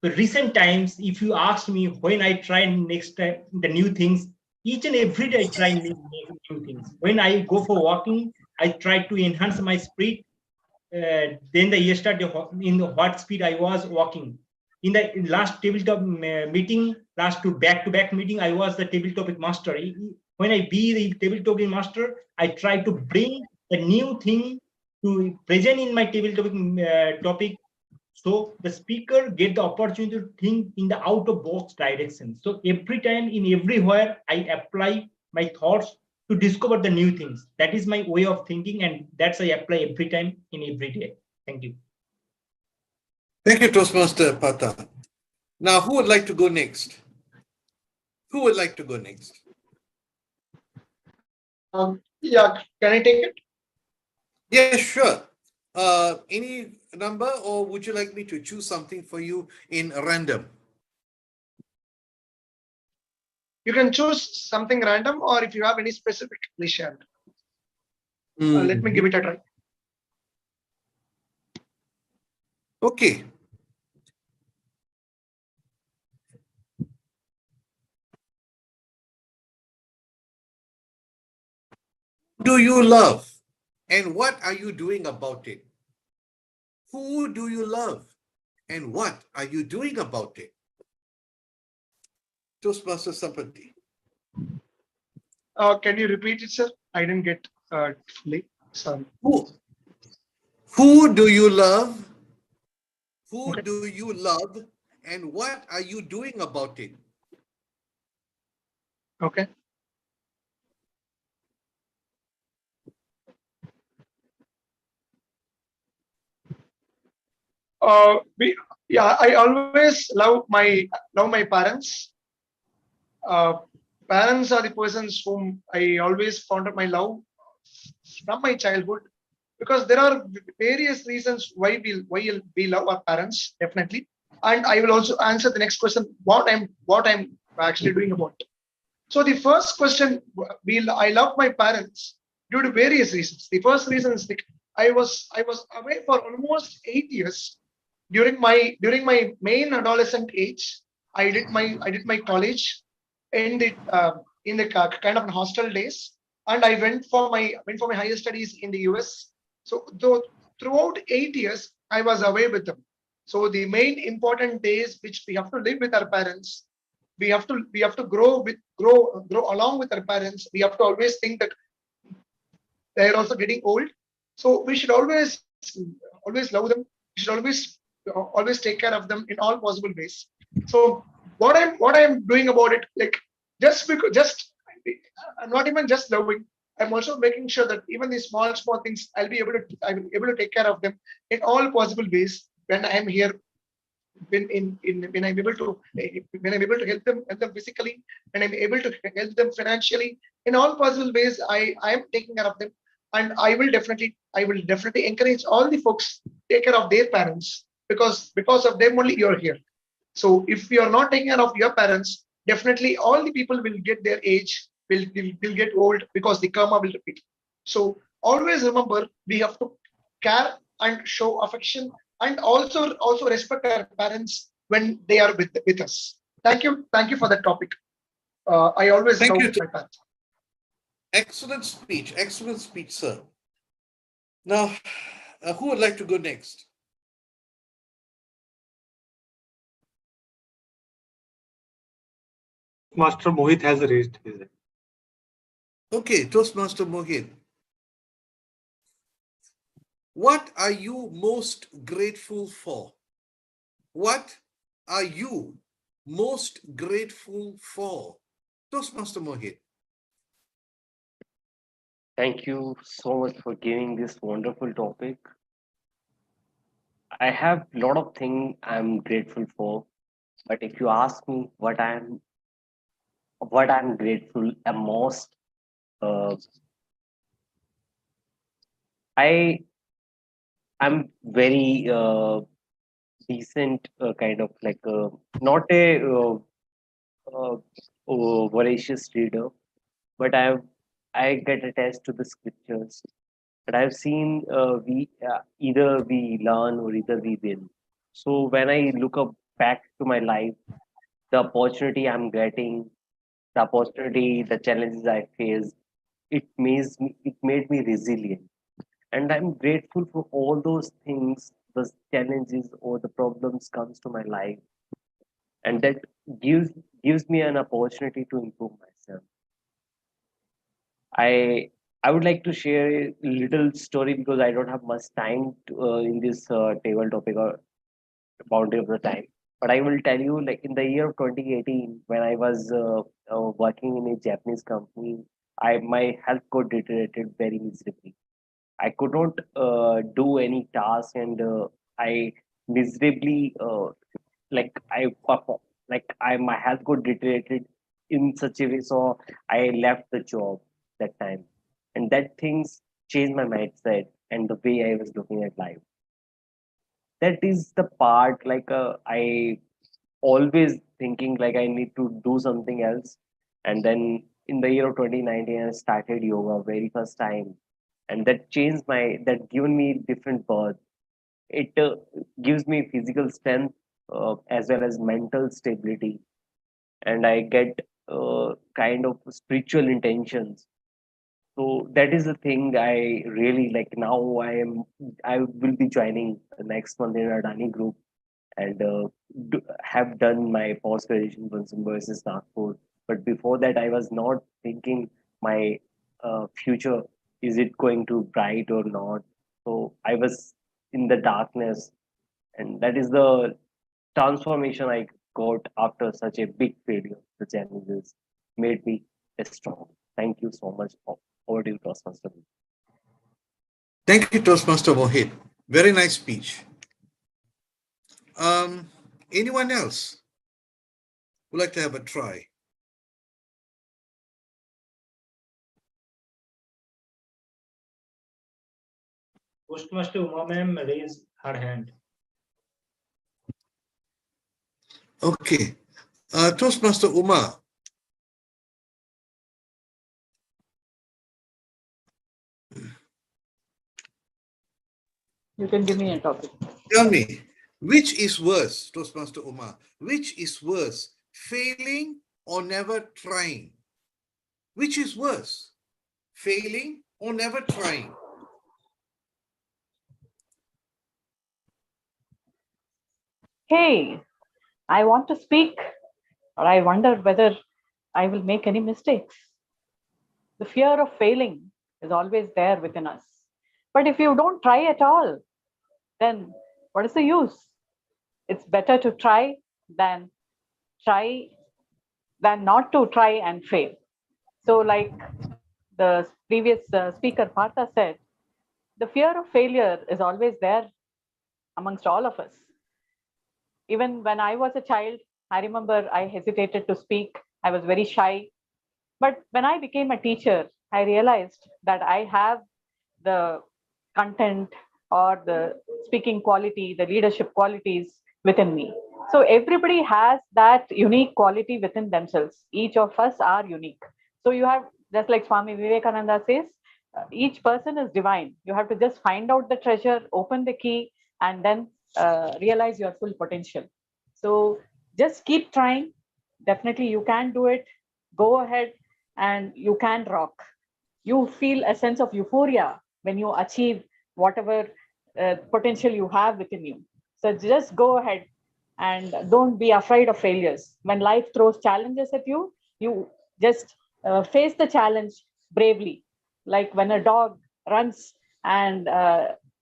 So recent times, if you ask me when I try next time the new things, each and every day I try new things. When I go for walking, I try to enhance my speed. Then the yesterday in the what speed I was walking. In the last tabletop meeting, last to back meeting, I was the tabletop master. When I be the tabletop master, I try to bring the new thing to present in my tabletop topic. So the speaker get the opportunity to think in the out of box direction. So every time in everywhere I apply my thoughts to discover the new things. That is my way of thinking, and that's I apply every time in every day. Thank you. Thank you, Toastmaster Pata. Now, who would like to go next? Who would like to go next? Yeah, can I take it? Yes, sure. Any number, or would you like me to choose something for you in random? You can choose something random, or if you have any specific, please share. Let me give it a try. Okay. Do you love, and what are you doing about it? Who do you love, and what are you doing about it? Toastmaster Sampati. Can you repeat it, sir? I didn't get fully. Sorry. Who do you love? Who Okay. do you love, and what are you doing about it? Okay. Yeah, I always love my parents. Parents are the persons whom I always founded my love from my childhood, because there are various reasons why we love our parents, definitely. And I will also answer the next question, what I'm actually doing about it. So the first question, I love my parents due to various reasons. The first reason is like I was away for almost 8 years during my main adolescent age. I did my college in the kind of hostel days, and I went for my higher studies in the US. So though throughout 8 years, I was away with them. So the main important days which we have to live with our parents, we have to grow along with our parents. We have to always think that they are also getting old. So we should always love them. We should always take care of them in all possible ways. So what I'm doing about it, like, just I'm not even just loving. I'm also making sure that even these small things, I'll be able to take care of them in all possible ways when I'm here, when I'm able to help them physically, and I'm able to help them financially in all possible ways. I am taking care of them, and I will definitely encourage all the folks take care of their parents, because of them only you're here. So if you are not taking care of your parents, definitely all the people will get their age, will get old, because the karma will repeat. So always remember, we have to care and show affection, and also respect our parents when they are with us. Thank you for that topic. I always Thank love you. my parents. Excellent speech, sir. Now, who would like to go next? Master Mohit has raised his hand. Okay, Toastmaster Mohit. What are you most grateful for? What are you most grateful for? Toastmaster Mohit. Thank you so much for giving this wonderful topic. I have a lot of things I'm grateful for, but if you ask me what I'm grateful most, uh, I I'm very decent, kind of like not a uh, voracious reader, but I get attached to the scriptures. But I've seen, we either we learn or either we win. So when I look up back to my life, the opportunity I'm getting, the opportunity, the challenges I faced, it made me resilient, and I'm grateful for all those things, the challenges or the problems comes to my life, and that gives gives me an opportunity to improve myself. I i would like to share a little story because I don't have much time in this table topic or boundary of the time, but I will tell you, like, in the year of 2018, when I was working in a Japanese company, my health got deteriorated very miserably. I could not do any task, and I miserably, I perform, my health got deteriorated in such a way, so I left the job that time, and that things changed my mindset and the way I was looking at life. That is the part, I always thinking like I need to do something else, and then in the year of 2019 I started yoga very first time, and that given me different birth. It gives me physical strength, as well as mental stability, and I get kind of spiritual intentions. So that is the thing I really like. Now I will be joining next month in Adani Group, and have done my post graduation from Symbiosis Nagpur. But before that, I was not thinking my future, is it going to bright or not. So I was in the darkness, and that is the transformation I got after such a big failure. The challenges made me strong. Thank you so much. Over to you, Toastmaster. Thank you, Toastmaster Mohit. Very nice speech. Um, Anyone else would like to have a try? Toastmaster Uma ma'am raised her hand. Okay. Toastmaster Uma, You can give me a topic. tell me, which is worse, Toastmaster Uma, which is worse, failing or never trying? Which is worse, failing or never trying? Hey, I want to speak, or I wonder whether I will make any mistakes. The fear of failing is always there within us. But if you don't try at all, then what is the use? It's better to try than not to try and fail. So, like the previous speaker Partha said, the fear of failure is always there amongst all of us. Even when I was a child, I remember I hesitated to speak. I was very shy. But when I became a teacher, I realized that I have the content or the speaking quality, the leadership qualities within me. So everybody has that unique quality within themselves. Each of us are unique. So you have, just like Swami Vivekananda says, each person is divine. You have to just find out the treasure, open the key, and then realize your full potential. So just keep trying. Definitely you can do it. Go ahead and you can rock. You feel a sense of euphoria when you achieve whatever potential you have within you. So just go ahead and don't be afraid of failures. When life throws challenges at you, you just face the challenge bravely. Like when a dog runs and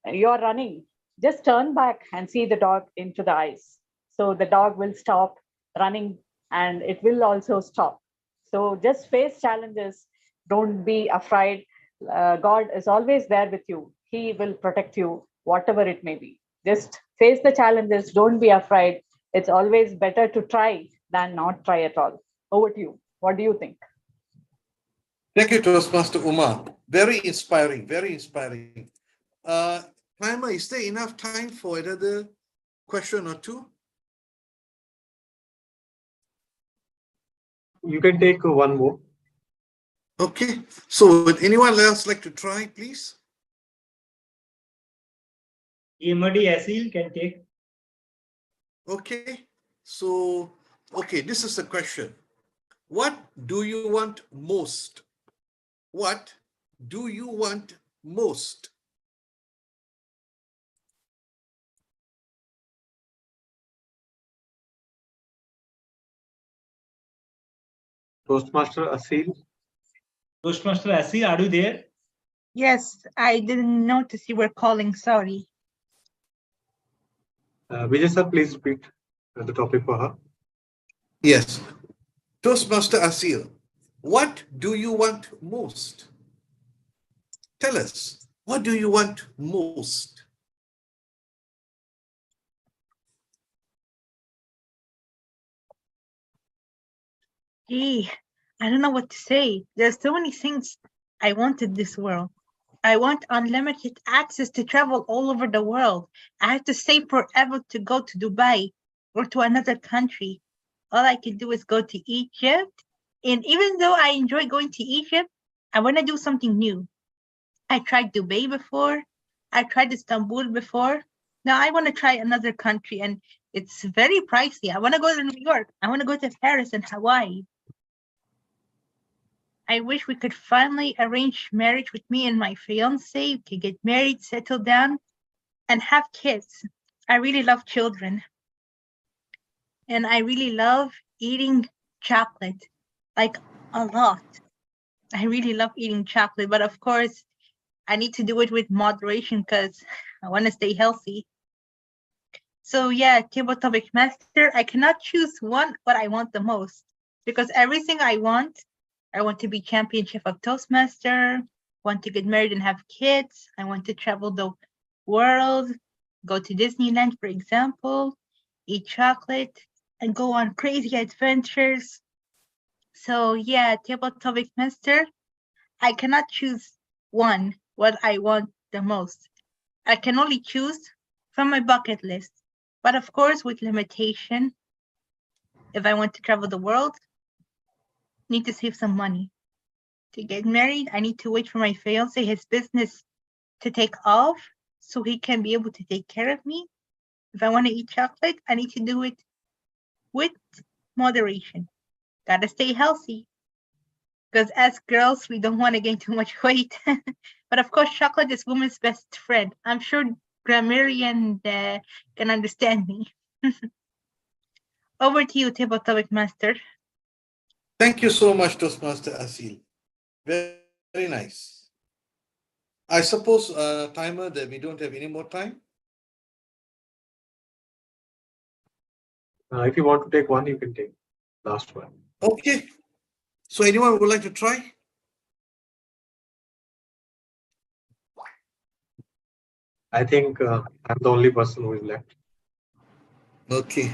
you're running, just turn back and see the dog into the eyes. So the dog will stop running and it will also stop. So just face challenges. Don't be afraid. God is always there with you. He will protect you, whatever it may be. Just face the challenges. Don't be afraid. It's always better to try than not try at all. Over to you. What do you think? Thank you, Toastmaster Uma. Very inspiring, very inspiring. Timer, is there enough time for another question or two? You can take one more. Okay. So would anyone else like to try, please? TMD Asil can take. Okay. So, okay, this is the question. What do you want most? What do you want most? Toastmaster Asil. Toastmaster Asil, are you there? Yes, I didn't notice you were calling. Sorry. Vijay sir, please repeat the topic for her. Yes. Toastmaster Asil, what do you want most? Tell us, what do you want most? Gee, I don't know what to say. There's so many things I want in this world. I want unlimited access to travel all over the world. I have to save forever to go to Dubai or to another country. All I can do is go to Egypt. And even though I enjoy going to Egypt, I want to do something new. I tried Dubai before. I tried Istanbul before. Now I want to try another country, and it's very pricey. I want to go to New York. I want to go to Paris and Hawaii. I wish we could finally arrange marriage with me and my fiance. We could get married, settle down, and have kids. I really love children. And I really love eating chocolate, like a lot. I really love eating chocolate, but of course, I need to do it with moderation because I want to stay healthy. So yeah, table topic master, I cannot choose one what I want the most because everything I want to be championship of Toastmaster, want to get married and have kids, I want to travel the world, go to Disneyland, for example, eat chocolate, and go on crazy adventures. So yeah, table topic master, I cannot choose one what I want the most I can only choose from my bucket list, but of course with limitation. If I want to travel the world, need to save some money. To get married, I need to wait for my fiance, his business to take off so he can be able to take care of me. If I want to eat chocolate, I need to do it with moderation. Gotta stay healthy. Because as girls, we don't want to gain too much weight. But of course, chocolate is women's best friend. I'm sure grammarian can understand me. Over to you, table topic master. Thank you so much, Toastmaster Asil. Very, very nice. I suppose, timer, that we don't have any more time. If you want to take one, you can take last one. Okay. So anyone would like to try? I think I'm the only person who is left. Okay.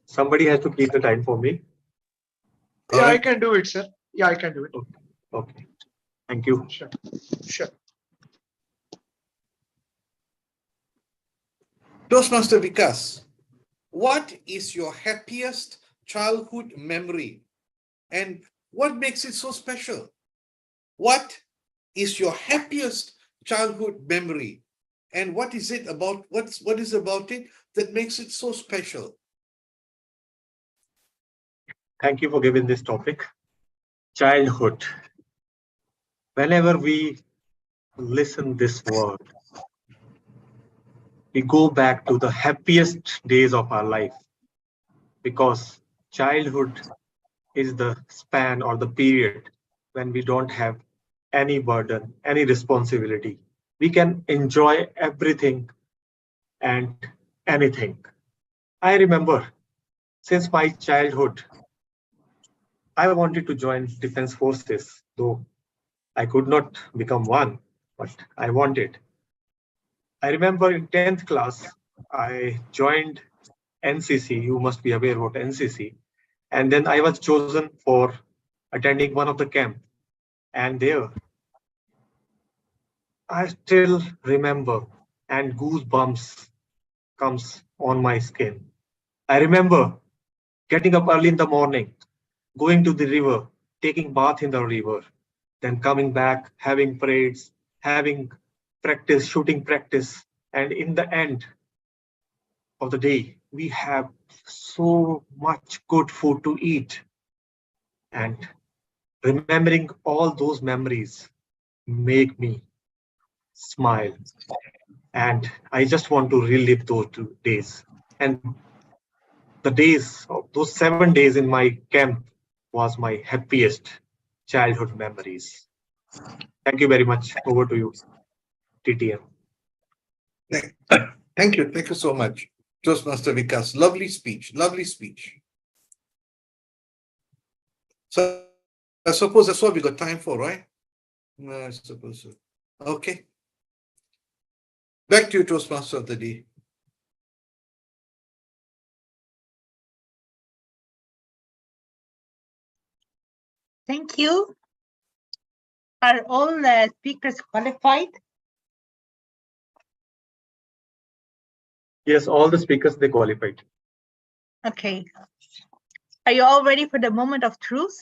Somebody has to keep the time for me. Yeah, I Alright. can do it, sir. Yeah, I can do it. Okay. Thank you. Sure. Sure. Toastmaster Vikas, what is your happiest childhood memory and what makes it so special? What is your happiest childhood memory and what is it about, what is about it that makes it so special? Thank you for giving this topic. Childhood. Whenever we listen this word, we go back to the happiest days of our life, because childhood is the span or the period when we don't have any burden, any responsibility. We can enjoy everything and anything. I remember since my childhood, I wanted to join defense forces, though I could not become one, but I wanted. I remember in 10th class, I joined NCC. You must be aware about NCC. And then I was chosen for attending one of the camp. And there, I still remember, and goosebumps comes on my skin. I remember getting up early in the morning, going to the river, taking bath in the river, then coming back, having parades, having practice, shooting practice. And in the end of the day, we have so much good food to eat. And remembering all those memories make me smile. And I just want to relive those 2 days. And the days, those 7 days in my camp was my happiest childhood memories. Thank you very much. Over to you, TTM. Thank you so much, Toastmaster Vikas. Lovely speech, lovely speech. So I suppose that's what we got time for, right? I suppose so. Okay. Back to you, Toastmaster of the day. Thank you. Are all speakers qualified? Yes, all the speakers, they qualified. Okay. Are you all ready for the moment of truth?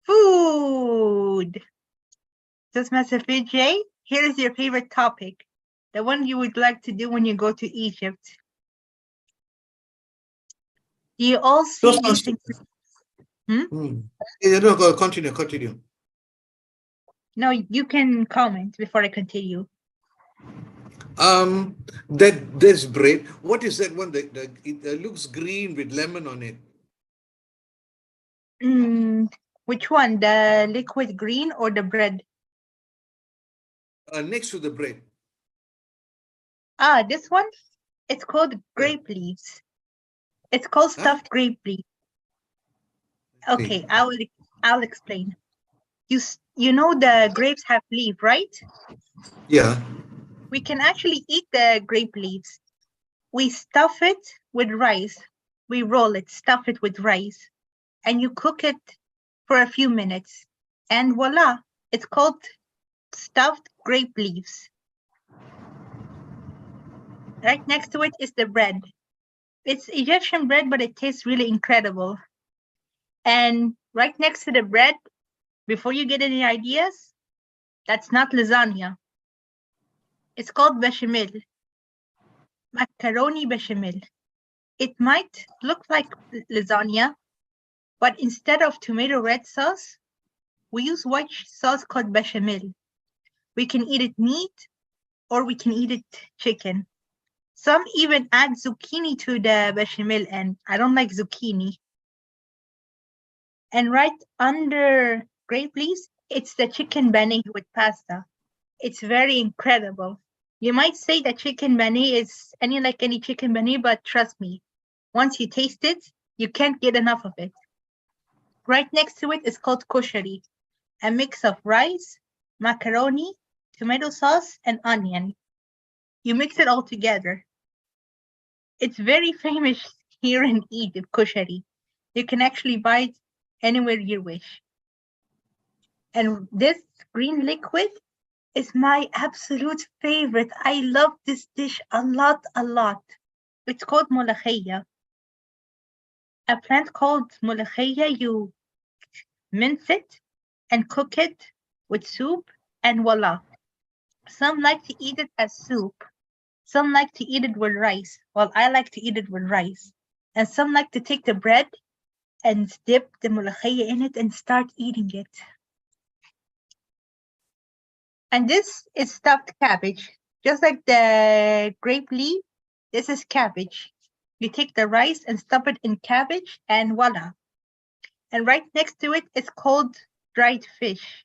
Food. Toastmaster Vijay, here is your favorite topic, the one you would like to do when you go to Egypt. Do you all see these things? Yeah, no, go, continue. No, you can comment before I continue. There's bread. What is that one? It looks green with lemon on it. Which one? The liquid green or the bread? Next to the bread. Ah, this one? It's called grape leaves. It's called stuffed grape leaves. Okay, I'll explain. You know the grapes have leaf, right? Yeah. We can actually eat the grape leaves. We stuff it with rice. We roll it, stuff it with rice, and you cook it for a few minutes. And voila, It's called stuffed grape leaves. Right next to it is the bread. It's Egyptian bread, but it tastes really incredible. And right next to the bread, before you get any ideas, that's not lasagna. It's called bechamel, macaroni bechamel. It might look like lasagna, but instead of tomato red sauce, we use white sauce called bechamel. We can eat it meat or we can eat it chicken. Some even add zucchini to the bechamel, and I don't like zucchini. And right under grape leaves, it's the chicken bene with pasta. It's very incredible. You might say that chicken bene is like any chicken bene, but trust me, once you taste it, you can't get enough of it. Right next to it is called koshari, a mix of rice, macaroni, tomato sauce, and onion. You mix it all together. It's very famous here in Egypt, koshari. You can actually buy it anywhere you wish. And this green liquid is my absolute favorite. I love this dish a lot, a lot. It's called molokhia. A plant called molokhia, you mince it and cook it with soup, and voila. Some like to eat it as soup. Some like to eat it with rice. Well, I like to eat it with rice. And some like to take the bread and dip the molokhia in it and start eating it. And this is stuffed cabbage. Just like the grape leaf, this is cabbage. You take the rice and stuff it in cabbage, and voila. And right next to it is called dried fish.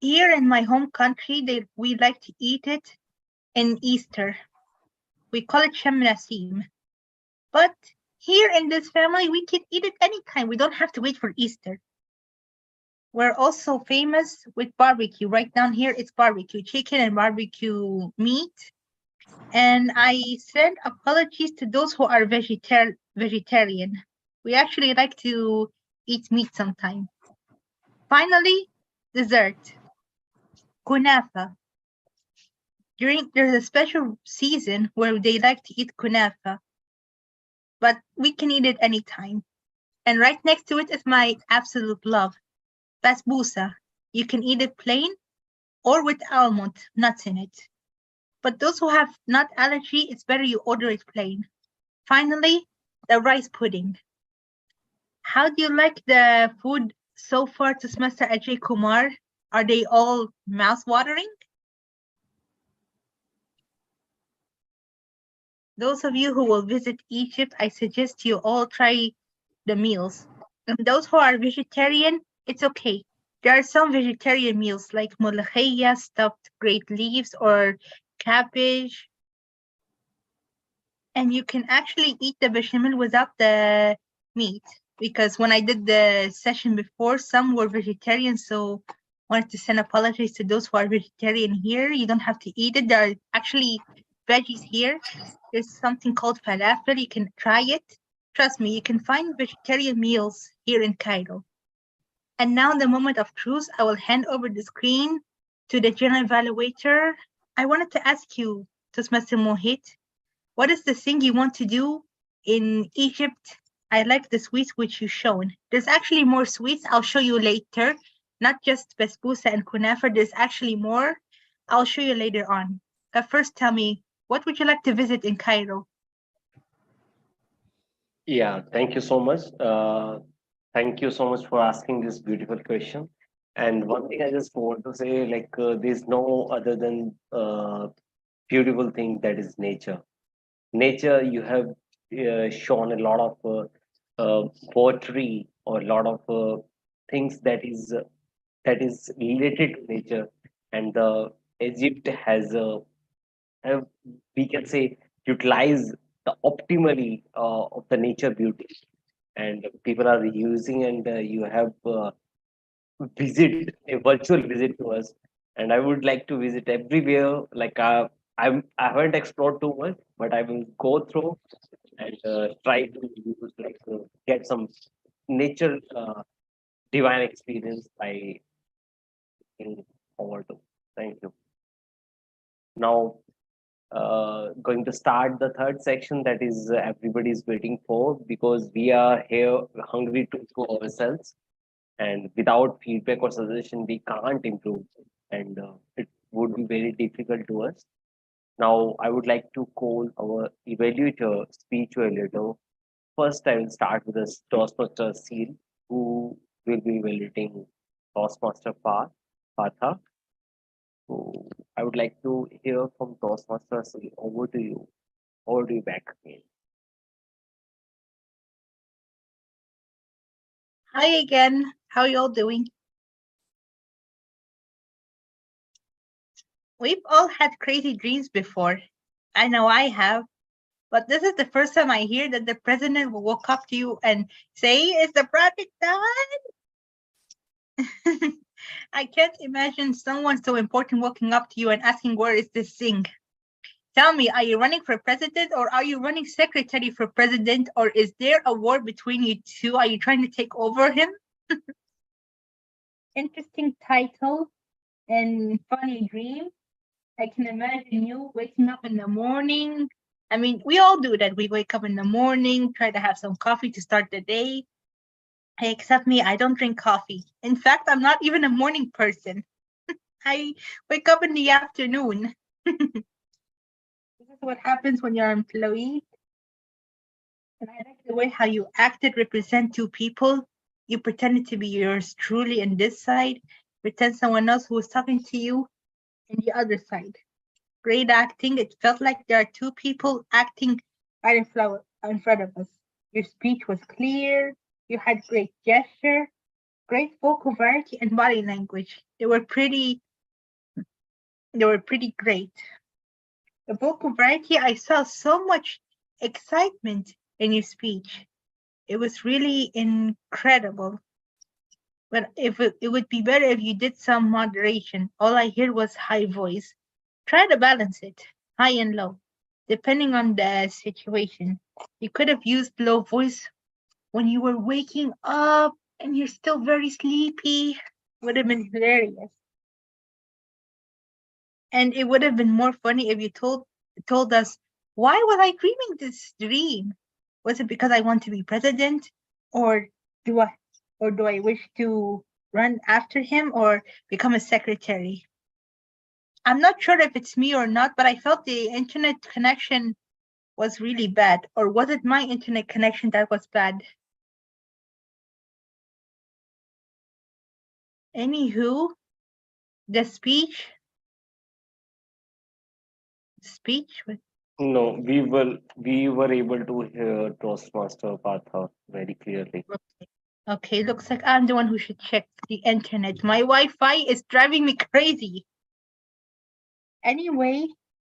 Here in my home country, we like to eat it in Easter. We call it Shem Nasim. But here in this family, we can eat it anytime. We don't have to wait for Easter. We're also famous with barbecue. Right down here, it's barbecue chicken and barbecue meat. And I send apologies to those who are vegetarian. We actually like to eat meat sometime. Finally, dessert. Kunafa. There's a special season where they like to eat kunafa, but we can eat it anytime. And right next to it is my absolute love, basbousa. You can eat it plain or with almond nuts in it. But those who have nut allergy, it's better you order it plain. Finally, the rice pudding. How do you like the food so far, Toastmaster Ajay Kumar? Are they all mouth-watering? Those of you who will visit Egypt, I suggest you all try the meals. And those who are vegetarian, it's okay. There are some vegetarian meals like molokhia, stuffed grape leaves, or cabbage. And you can actually eat the bechamel without the meat. Because when I did the session before, some were vegetarian, so I wanted to send apologies to those who are vegetarian here. You don't have to eat it. There are actually veggies here. There's something called falafel. You can try it. Trust me, you can find vegetarian meals here in Cairo. And now in the moment of truth, I will hand over the screen to the general evaluator. I wanted to ask you, Toastmaster Mohit, what is the thing you want to do in Egypt? I like the sweets which you've shown. There's actually more sweets I'll show you later, not just basbousa and kunafa. There's actually more. I'll show you later on. But first, tell me, what would you like to visit in Cairo? Yeah, thank you so much. Thank you so much for asking this beautiful question. And one thing I just want to say, like, there's no other than beautiful thing that is nature. Nature, you have shown a lot of poetry or a lot of things that is related to nature, and Egypt has have, we can say, utilize the optimally of the nature beauty, and people are using, and you have visit a virtual visit to us, and I would like to visit everywhere. Like I haven't explored too much, but I will go through and try to use, like, get some nature divine experience by looking forward to. Thank you. Now, going to start the third section that is everybody's waiting for, because we are here hungry to improve ourselves, and without feedback or suggestion we can't improve, and it would be very difficult to us. Now I would like to call our evaluator, speech evaluator. First I will start with the Toastmaster Seal, who will be evaluating Toastmaster Partha. So I would like to hear from Toastmaster Seal. Over to you. Over to you back again. Hi again. How y'all doing? We've all had crazy dreams before. I know I have. But this is the first time I hear that the president will walk up to you and say, "Is the project done?" I can't imagine someone so important walking up to you and asking, "Where is this thing?" Tell me, are you running for president, or are you running secretary for president, or is there a war between you two? Are you trying to take over him? Interesting title and funny dream. I can imagine you waking up in the morning. I mean, we all do that. We wake up in the morning, try to have some coffee to start the day. Except me, I don't drink coffee. In fact, I'm not even a morning person. I wake up in the afternoon. This is what happens when you're an employee. And I like the way how you acted represent two people. You pretended to be yours truly in this side, pretend someone else who was talking to you in the other side. Great acting. It felt like there are two people acting right in front of us. Your speech was clear. You had great gesture, great vocal variety, and body language. They were pretty great. The vocal variety, I saw so much excitement in your speech. It was really incredible. But it would be better if you did some moderation. All I heard was high voice. Try to balance it, high and low, depending on the situation. You could have used low voice when you were waking up and you're still very sleepy. Would have been hilarious. And it would have been more funny if you told us, why was I dreaming this dream? Was it because I want to be president, or do I wish to run after him or become a secretary? I'm not sure if it's me or not, but I felt the internet connection was really bad. Or was it my internet connection that was bad? Anywho, the speech. No, we were able to hear Toastmaster Partha very clearly. Okay, looks like I'm the one who should check the internet. My Wi-Fi is driving me crazy. Anyway,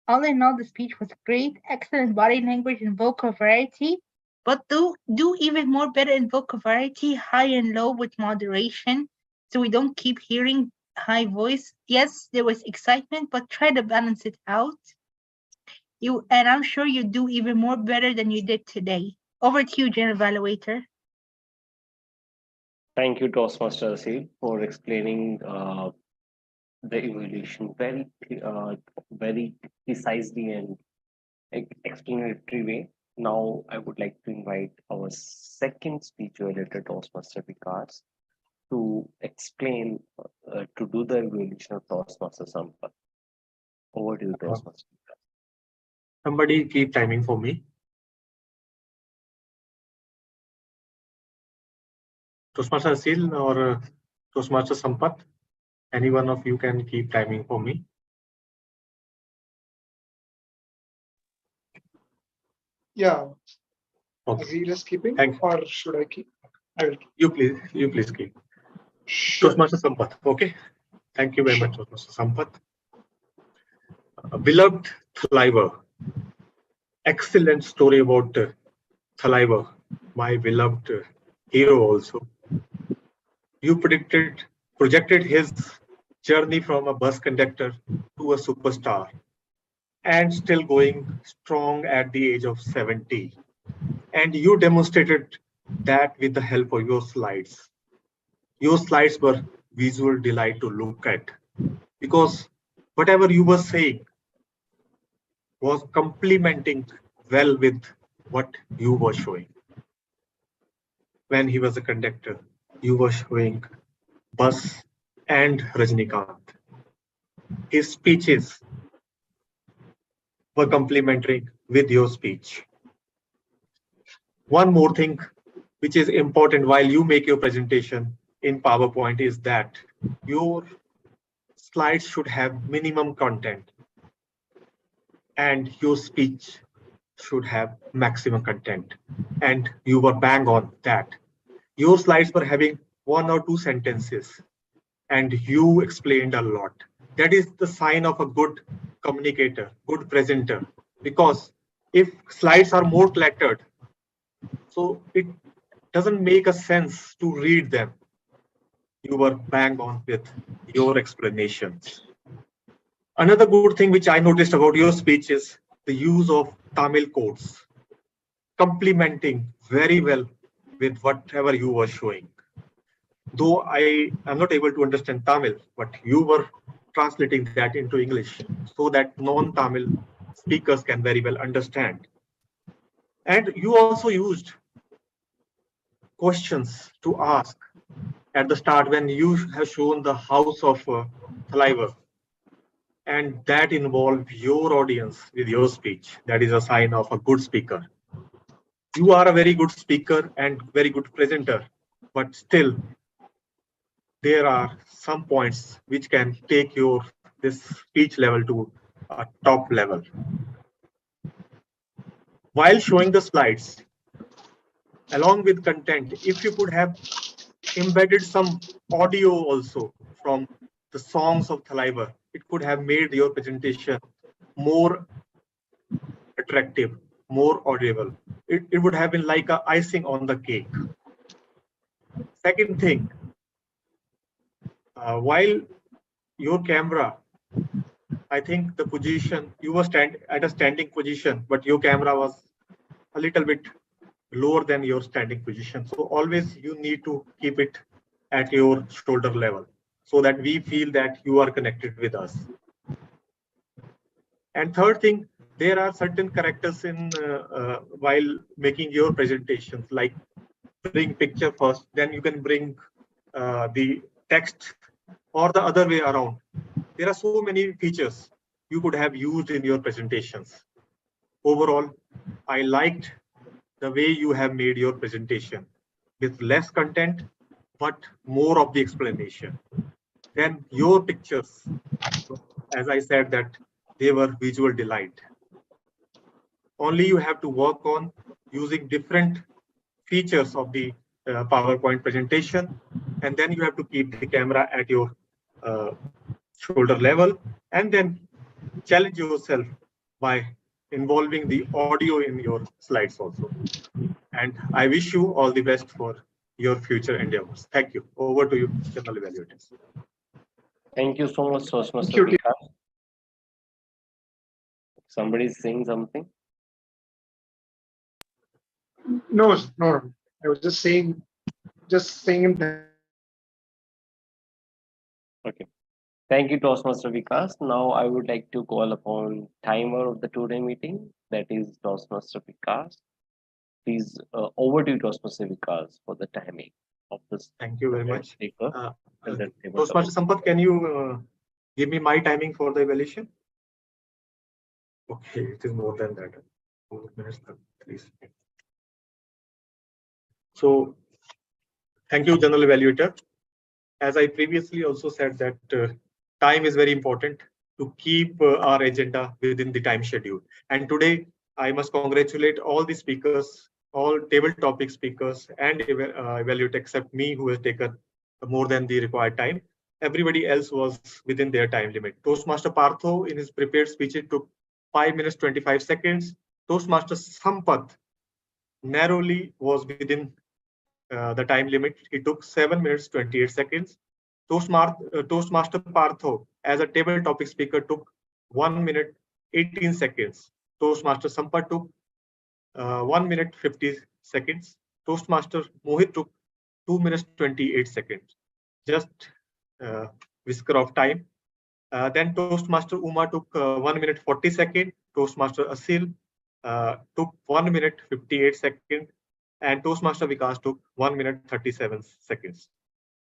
all in all, the speech was great, excellent body language and vocal variety. But do even more better in vocal variety, high and low with moderation, so we don't keep hearing high voice. Yes, there was excitement, but try to balance it out. And I'm sure you do even more better than you did today. Over to you, General Evaluator. Thank you, Toastmaster Seal, for explaining the evolution very precisely and explanatory way. Now, I would like to invite our second speech evaluator, Toastmaster Vikas, to explain, to do the evaluation of Toastmaster Sampath. Over to you, Toastmaster. Somebody keep timing for me. Toastmaster Seal or Toastmaster Sampath, any one of you can keep timing for me. Yeah. Okay. Azil is keeping, Thank you. or should I keep? I will keep. You please keep. Sure. Toastmaster Sampath. Okay. Thank you very much, Toastmaster Sampath. Beloved Thaliver. Excellent story about Thaliver, my beloved hero also. You projected his journey from a bus conductor to a superstar, and still going strong at the age of 70. And you demonstrated that with the help of your slides. Your slides were visual delight to look at because whatever you were saying was complementing well with what you were showing. When he was a conductor, you were showing Bus and Rajnikant. His speeches were complementary with your speech. One more thing which is important while you make your presentation in PowerPoint is that your slides should have minimum content and your speech should have maximum content. And you were bang on that. Your slides were having 1 or 2 sentences and you explained a lot. That is the sign of a good communicator, good presenter. Because if slides are more cluttered, so it doesn't make a sense to read them. You were bang on with your explanations. Another good thing which I noticed about your speech is the use of Tamil quotes, complementing very well with whatever you were showing. Though I am not able to understand Tamil, but you were translating that into English so that non-Tamil speakers can very well understand. And you also used questions to ask at the start when you have shown the house of Thalaivar, and that involved your audience with your speech. That is a sign of a good speaker. You are a very good speaker and very good presenter, but still there are some points which can take your this speech level to a top level. While showing the slides, along with content, if you could have embedded some audio also from the songs of Thalaivar, it could have made your presentation more attractive, more audible. It would have been like a icing on the cake. Second thing, while your camera, I think the position, you were at a standing position, but your camera was a little bit lower than your standing position. So always you need to keep it at your shoulder level so that we feel that you are connected with us. And third thing, there are certain characters in while making your presentations, like bring picture first, then you can bring the text, or the other way around. There are so many features you could have used in your presentations. Overall, I liked the way you have made your presentation with less content, but more of the explanation. Then your pictures, as I said, that they were visual delight. Only you have to work on using different features of the PowerPoint presentation, and then you have to keep the camera at your shoulder level, and then challenge yourself by involving the audio in your slides also. And I wish you all the best for your future endeavors. Thank you. Over to you, General Evaluators. Thank you so much, Toastmaster Thank you. Vikas. Somebody is saying something? No, no. I was just saying that. Okay. Thank you, Toastmaster Vikas. Now I would like to call upon timer of the today meeting, that is Toastmaster Vikas. Please, over to you, Toastmaster Vikas, for the timing of this. Thank you very much. Speaker. Toastmaster Sampath, can you give me my timing for the evaluation? Okay, it is more than that. 4 minutes, please. So, thank you, General Evaluator. As I previously also said that time is very important to keep our agenda within the time schedule. And today, I must congratulate all the speakers, all table topic speakers and evaluator except me, who has taken more than the required time. Everybody else was within their time limit. Toastmaster Partho, in his prepared speech, it took 5 minutes 25 seconds. Toastmaster Sampath narrowly was within the time limit. It took 7 minutes 28 seconds. Toastmaster Partho, as a table topic speaker, took 1 minute 18 seconds. Toastmaster Sampath took 1 minute 50 seconds. Toastmaster Mohit took 2 minutes 28 seconds. just whisker of time. Then Toastmaster Uma took 1 minute 40 seconds. Toastmaster Asil took 1 minute 58 seconds. And Toastmaster Vikas took 1 minute 37 seconds.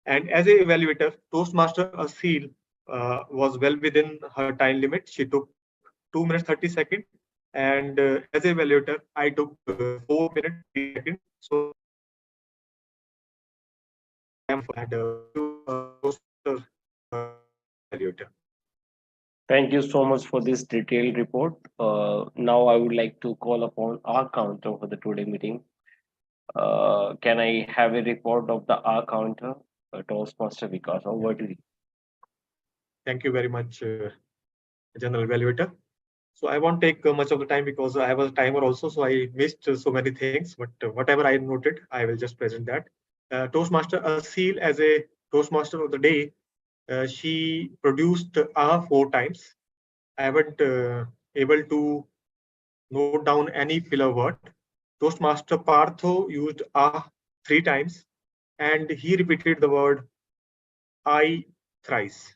And as an evaluator, Toastmaster Asil was well within her time limit. She took 2 minutes 30 seconds. And as an evaluator, I took 4 minutes 30 seconds. So I am and Toastmaster evaluator. Thank you so much for this detailed report. Now I would like to call upon our counter for the today meeting. Can I have a report of the R counter, Toastmaster Vikas? Over to you. Thank you very much, General Evaluator. So I won't take much of the time because I have a timer also, so I missed so many things, but whatever I noted, I will just present that. Toastmaster Asil, as a Toastmaster of the day, she produced 4 times. I haven't able to note down any filler word. Toastmaster Partho used 3 times, and he repeated the word I thrice.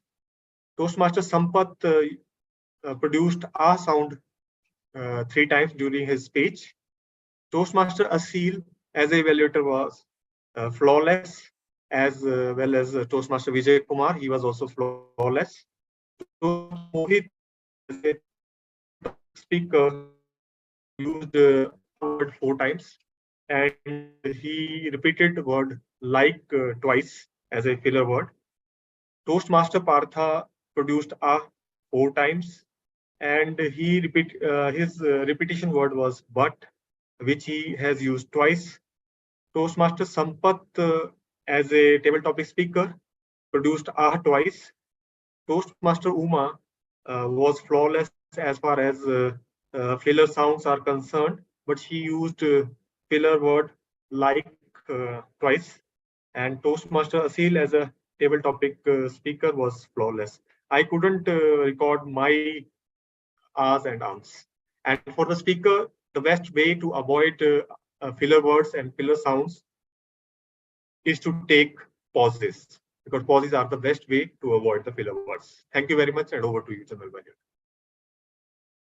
Toastmaster Sampath produced sound 3 times during his speech. Toastmaster Asil, as a evaluator, was flawless, as well as Toastmaster Vijay Kumar. He was also flawless. Mohit, as a speaker, used word 4 times, and he repeated the word like twice as a filler word. Toastmaster Partha produced 4 times, and he his repetition word was but, which he has used twice. Toastmaster Sampath, as a table topic speaker, produced twice. Toastmaster Uma was flawless as far as filler sounds are concerned, but she used filler word like twice. And Toastmaster Asil, as a table topic speaker, was flawless. I couldn't record my ahs and ums. And for the speaker, the best way to avoid filler words and filler sounds is to take pauses, because pauses are the best way to avoid the filler words. Thank you very much, and over to you, General Manager.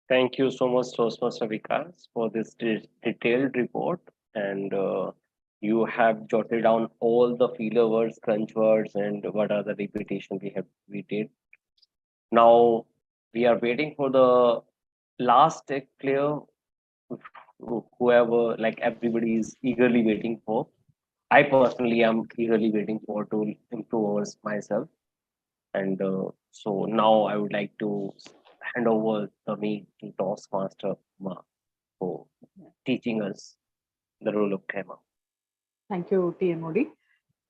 Thank you so much, Toastmaster Vikas, for this detailed report. And you have jotted down all the filler words, crunch words, and what are the repetition we did. Now we are waiting for the last tech player, whoever, like everybody is eagerly waiting for. I personally am eagerly waiting for to improve myself. And so now I would like to hand over the me to Toastmaster Ma for teaching us the role of Kema. Thank you, TMOD.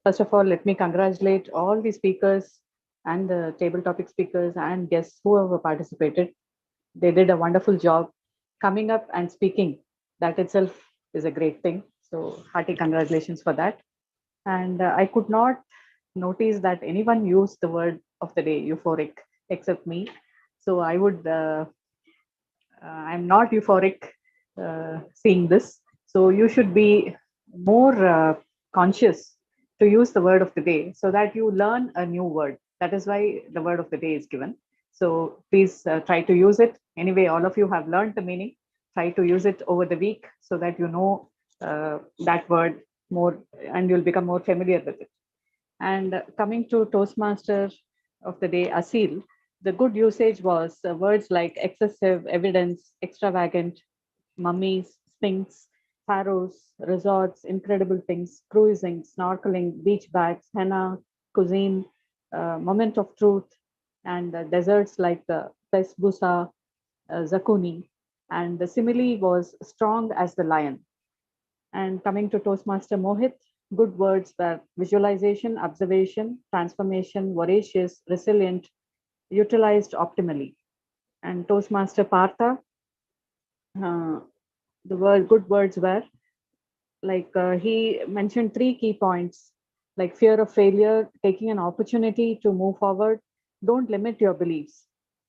First of all, let me congratulate all the speakers and the table topic speakers and guests who have participated. They did a wonderful job coming up and speaking. That itself is a great thing. So hearty congratulations for that. And I could not notice that anyone used the word of the day, euphoric, except me. So I would, I'm not euphoric seeing this. So you should be more conscious to use the word of the day so that you learn a new word. That is why the word of the day is given. So please try to use it. Anyway, all of you have learned the meaning. Try to use it over the week so that you know that word more and you'll become more familiar with it. And coming to Toastmaster of the day, Asil, the good usage was words like excessive, evidence, extravagant, mummies, sphinx, pharaohs, resorts, incredible things, cruising, snorkeling, beach bags, henna, cuisine, moment of truth, and deserts like Pesbusa, Zakuni. And the simile was strong as the lion. And coming to Toastmaster Mohit, good words were visualization, observation, transformation, voracious, resilient, utilized optimally. And Toastmaster Partha, the good words were like he mentioned 3 key points, like fear of failure, taking an opportunity to move forward, don't limit your beliefs,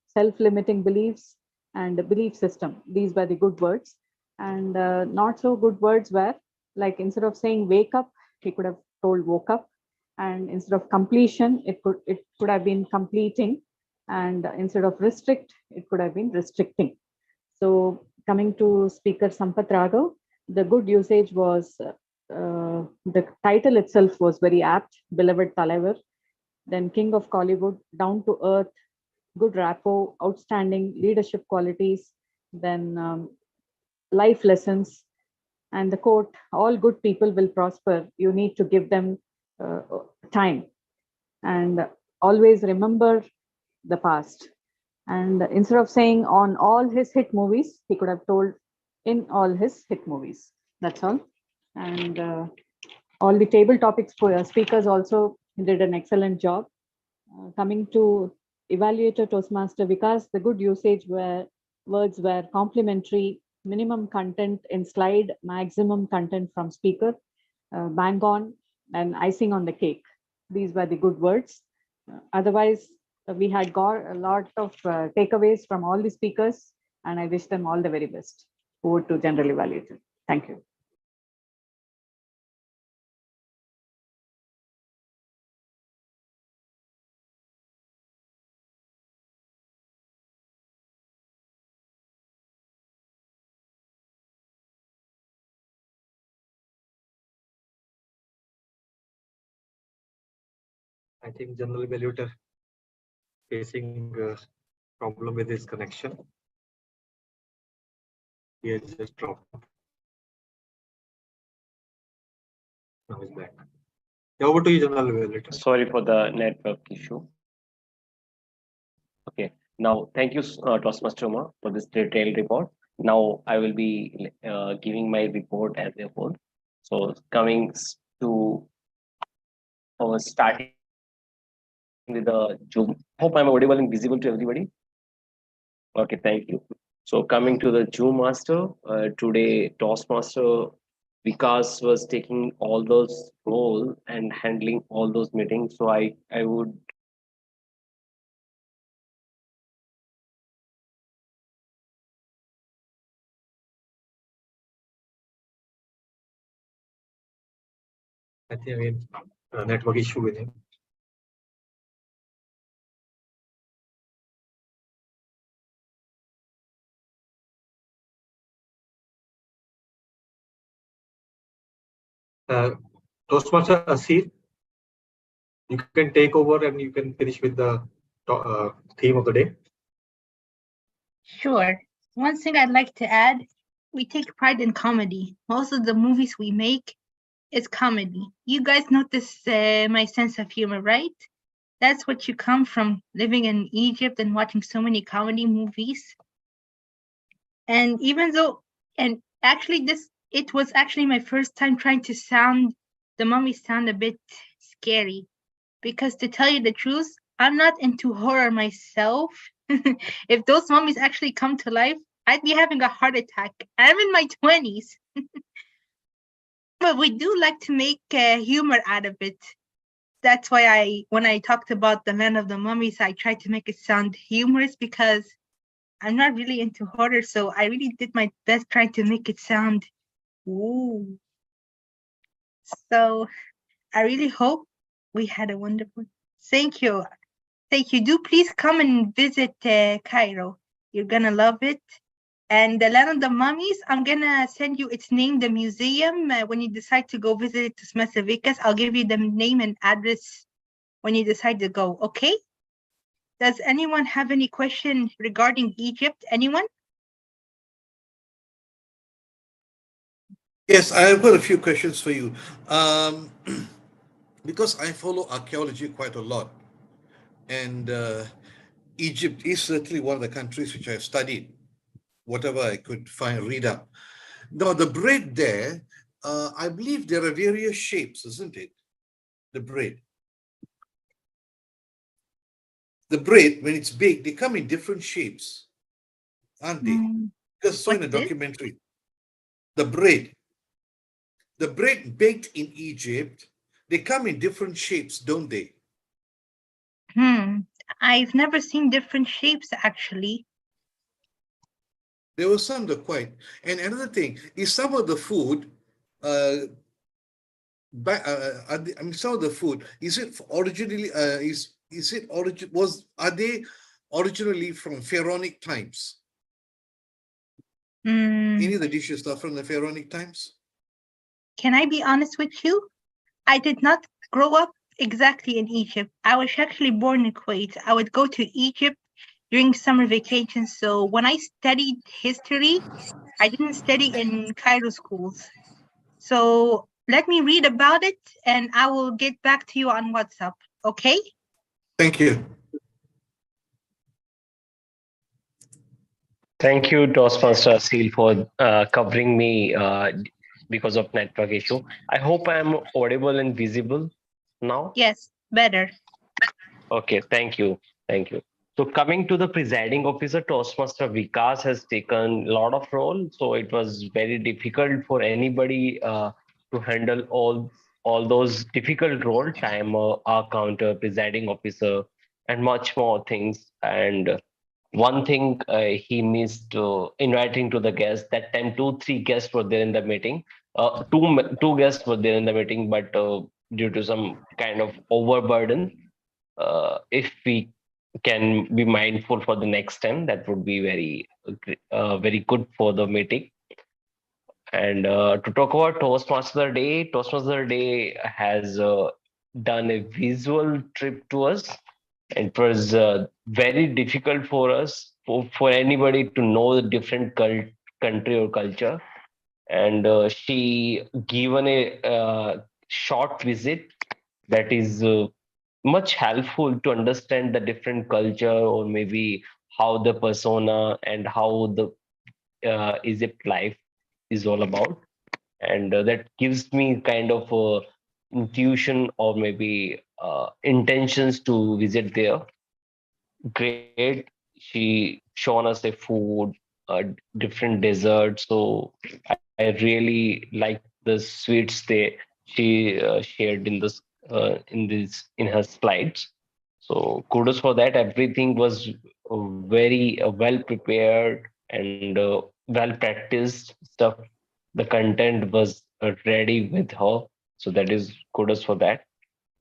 self-limiting beliefs, and the belief system. These were the good words. And not so good words were like instead of saying wake up, he could have told woke up. and instead of completion, it could have been completing, and instead of restrict, it could have been restricting. So coming to Speaker Sampath Raghav, the good usage was the title itself was very apt, beloved Talaivar, then King of Collywood, down to earth, good rapport, outstanding leadership qualities, then life lessons, and the quote, all good people will prosper. You need to give them time, and always remember the past. And instead of saying on all his hit movies, he could have told in all his hit movies. That's all. And all the table topics speakers also did an excellent job. Coming to evaluator Toastmaster Vikas, the good usage words were complimentary, minimum content in slide, maximum content from speaker, bang on, and icing on the cake. These were the good words. Otherwise, we had got a lot of takeaways from all the speakers, and I wish them all the very best. Over to General Evaluator. Thank you. I think General Evaluator facing problem with his connection. He has just dropped. Now he's back. Yeah, over to you, General Evaluator. Sorry for the network issue. Okay, now thank you, Toastmaster Uma, for this detailed report. Now I will be giving my report as a whole. So coming to our starting with the Zoom. Hope I'm audible and visible to everybody. Okay, thank you. So coming to the Zoom Master, today Toastmaster Vikas was taking all those role and handling all those meetings. So I would I think again network issue with him. Toastmaster Asir, you can take over and you can finish with the theme of the day. Sure. One thing I'd like to add, we take pride in comedy. Most of the movies we make is comedy. You guys notice my sense of humor, right? That's what you come from living in Egypt and watching so many comedy movies. And even though, and actually it was actually my first time trying to the mummies sound a bit scary. Because to tell you the truth, I'm not into horror myself. If those mummies actually come to life, I'd be having a heart attack. I'm in my 20s. But we do like to make humor out of it. That's why when I talked about the land of the mummies, I tried to make it sound humorous because I'm not really into horror. So I really did my best trying to make it sound, ooh. So I really hope we had a wonderful. Thank you. Thank you. Do please come and visit Cairo. You're gonna love it. And the Land of the Mummies, I'm gonna send you its name, the museum. When you decide to go visit it to Smesivikas, I'll give you the name and address when you decide to go. Okay? Does anyone have any question regarding Egypt? Anyone? Yes, I've got a few questions for you. Because I follow archaeology quite a lot, and Egypt is certainly one of the countries which I've studied, whatever I could read up. Now, the bread there, I believe there are various shapes, isn't it? The bread. The bread, when it's baked, they come in different shapes, aren't they? Because so in a documentary. The bread baked in Egypt, they come in different shapes, don't they? I've never seen different shapes, actually. There were some that quite. And another thing is some of the food, I mean, some of the food, is it originally is it origin was are they originally from pharaonic times? Any of the dishes are from the pharaonic times? Can I be honest with you? I did not grow up exactly in Egypt. I was actually born in Kuwait. I would go to Egypt during summer vacations. So when I studied history, I didn't study in Cairo schools. So let me read about it and I will get back to you on WhatsApp. Okay? Thank you. Thank you, Toastmaster Asil, for covering me because of network issue. I hope I'm audible and visible now. Yes, better. Okay, thank you. Thank you. So coming to the presiding officer, Toastmaster Vikas has taken a lot of role. So it was very difficult for anybody to handle all those difficult role, timer, our counter, presiding officer, and much more things. And one thing he missed inviting to the guests. That time, 2, 3 guests were there in the meeting. Two guests were there in the meeting, but due to some kind of overburden, if we can be mindful for the next time, that would be very good for the meeting. And to talk about Toastmaster Day has done a visual trip to us. It was very difficult for us, for anybody to know the different country or culture. And she given a short visit that is much helpful to understand the different culture, or maybe how the persona and how the Egypt life is all about. And that gives me kind of intuition, or maybe intentions to visit there. Great. She shown us the food, different desserts. So I really like the sweets she shared in her slides. So kudos for that. Everything was very well prepared and well practiced stuff. The content was ready with her. So that is kudos for that.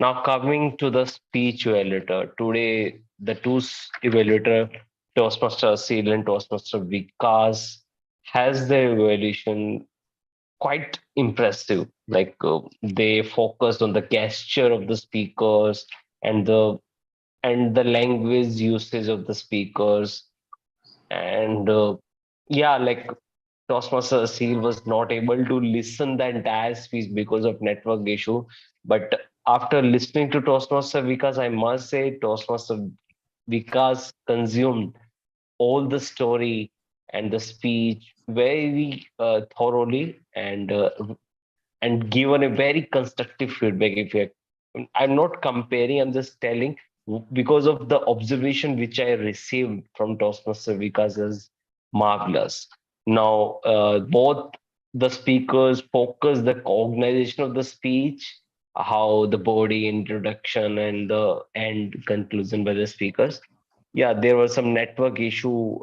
Now coming to the speech evaluator. Today, the two evaluator, Toastmaster Seal and Toastmaster Vikas, has the evaluation quite impressive. Like they focused on the gesture of the speakers and the language usage of the speakers. And yeah, like Toastmaster Seal was not able to listen the entire speech because of network issue. But after listening to Toastmaster Vikas, I must say Toastmaster Vikas consumed all the story and the speech very thoroughly, and given a very constructive feedback. If you, I'm not comparing, I'm just telling because of the observation which I received from Toastmaster Vikas is marvelous. Now, both the speakers focus the organization of the speech, how the body introduction and the end conclusion by the speakers. Yeah, there was some network issue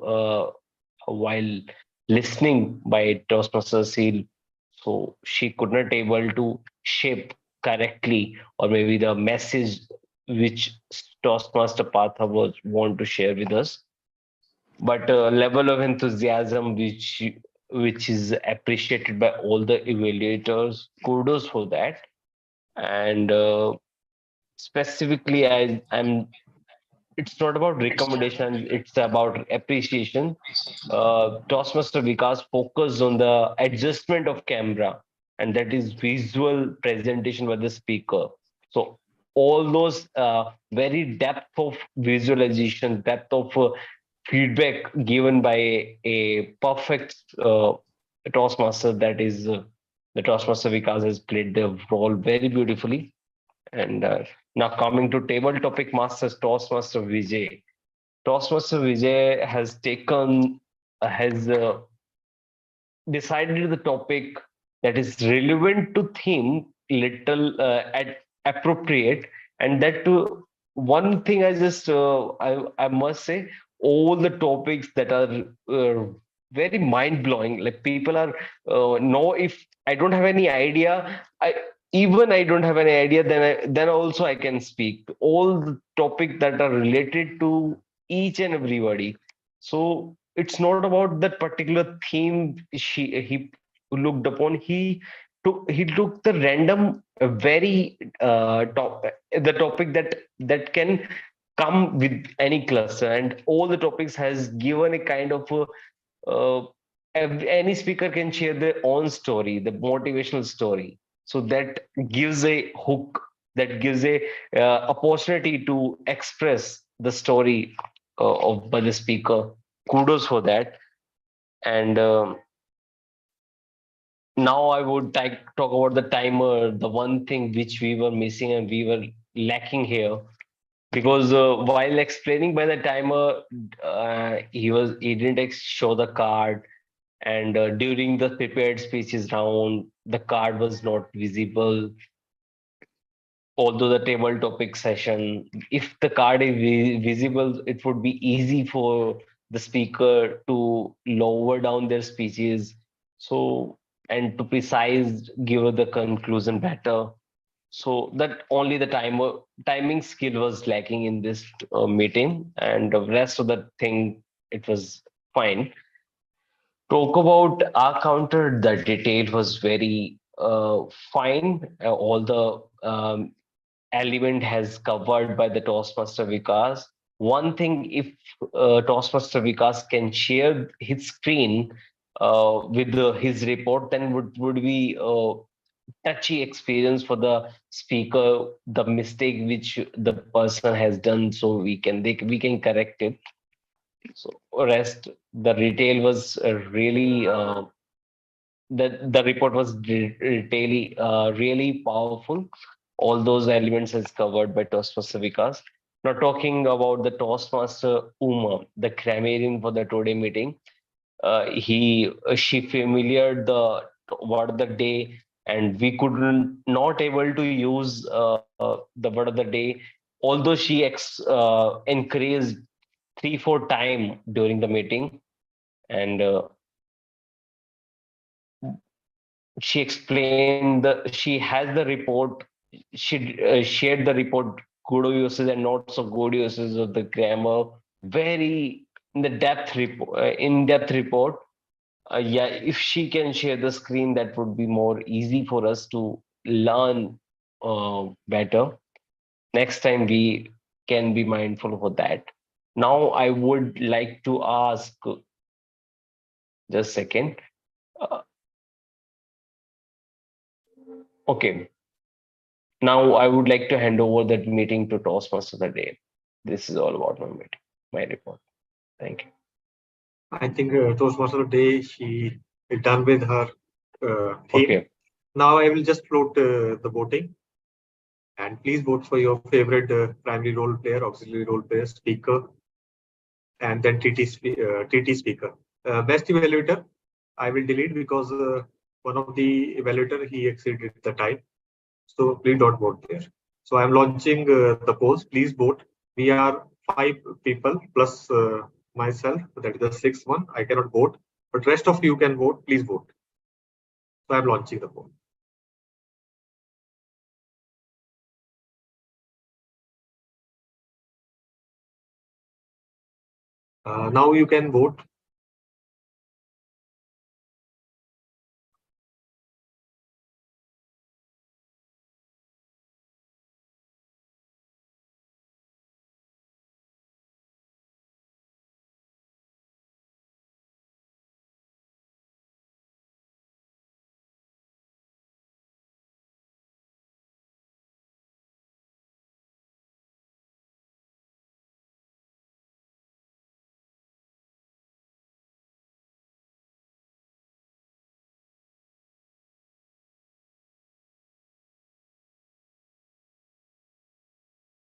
while listening by Toastmaster Seal, so she could not able to shape correctly, or maybe the message which Toastmaster Partha was want to share with us. But level of enthusiasm which is appreciated by all the evaluators, kudos for that. And specifically, I'm it's not about recommendation, it's about appreciation. Toastmaster Vikas focused on the adjustment of camera, and that is visual presentation by the speaker. So all those very depth of visualization, depth of feedback given by a perfect Toastmaster, that is the Toastmaster Vikas has played the role very beautifully. And now coming to table topic masters, Toastmaster Vijay. Toastmaster Vijay has decided the topic that is relevant to theme, little appropriate, and that to one thing I must say, all the topics that are very mind blowing. Like people are know, if I don't have any idea, even I don't have any idea, then also I can speak all the topics that are related to each and everybody. So it's not about that particular theme he looked upon. He took the random very the topic that can come with any cluster, and all the topics has given a kind of any speaker can share their own story, the motivational story. So that gives a hook, that gives a opportunity to express the story of by the speaker. Kudos for that. And now I would talk about the timer, the one thing which we were missing and we were lacking here. Because while explaining by the timer, he didn't show the card, and during the prepared speeches round, the card was not visible. Although the table topic session, if the card is visible, it would be easy for the speaker to lower down their speeches. So, and to precise, give the conclusion better. So that only the timing skill was lacking in this meeting, and the rest of the thing, it was fine. Talk about our counter, the detail was very fine. All the element has covered by the Toastmaster Vikas. One thing, if Toastmaster Vikas can share his screen with his report, then would be touchy experience for the speaker, the mistake which the person has done, so we can correct it. So rest, the retail was really the report was really powerful. All those elements is covered by Toastmaster Vikas. Now talking about the Toastmaster Uma, the grammarian for the today meeting, she familiar the word of the day, and we could not able to use the word of the day, although she increased 3-4 times during the meeting. And she explained she has the report. She shared the report, good uses and not so good uses of the grammar, very in-depth report. Yeah, if she can share the screen, that would be more easy for us to learn better. Next time we can be mindful of that. Now I would like to ask, just a second. Uh, okay. Now I would like to hand over that meeting to Toastmaster of the day. This is all about my meeting, my report. Thank you. I think Toastmaster of the day, she is done with her theme. Okay. Now I will just float the voting. And please vote for your favorite primary role player, auxiliary role player, speaker, and then TT speaker. Best evaluator, I will delete because one of the evaluator, he exceeded the time. So please don't vote there. So I'm launching the polls. Please vote. We are 5 people plus myself. That is the 6th one. I cannot vote, but rest of you can vote. Please vote. So I'm launching the poll. Now you can vote.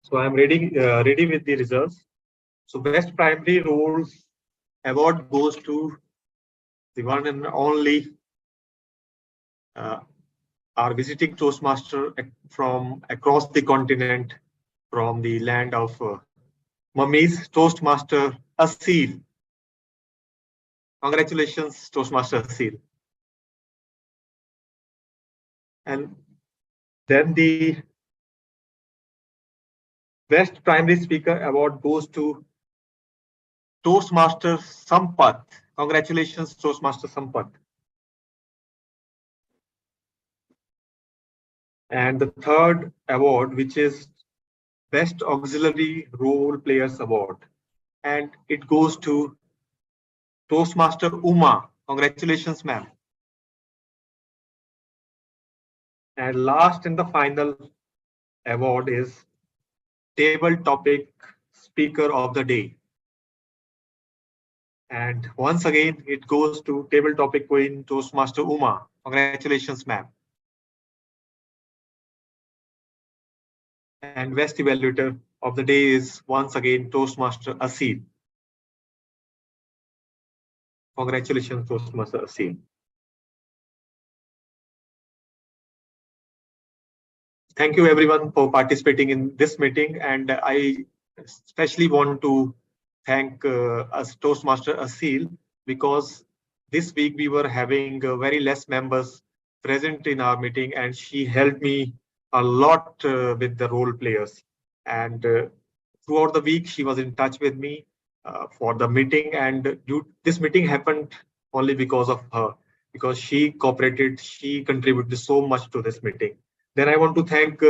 So I'm ready with the results. So best primary roles award goes to the one and only our visiting Toastmaster from across the continent, from the land of mummies, Toastmaster Asil. Congratulations, Toastmaster Asil. And Then the Best Primary Speaker Award goes to Toastmaster Sampath. Congratulations, Toastmaster Sampath. And the third award, which is Best Auxiliary Role Players Award. And it goes to Toastmaster Uma. Congratulations, ma'am. And last and the final award is Table Topic Speaker of the Day. And once again, it goes to Table Topic Queen Toastmaster Uma. Congratulations, ma'am. And Best Evaluator of the Day is once again Toastmaster Asil. Congratulations, Toastmaster Asil. Thank you everyone for participating in this meeting, and I especially want to thank us Toastmaster Asil, because this week we were having very less members present in our meeting, and she helped me a lot with the role players. And throughout the week, she was in touch with me for the meeting, and this meeting happened only because of her, because she cooperated, she contributed so much to this meeting. Then I want to thank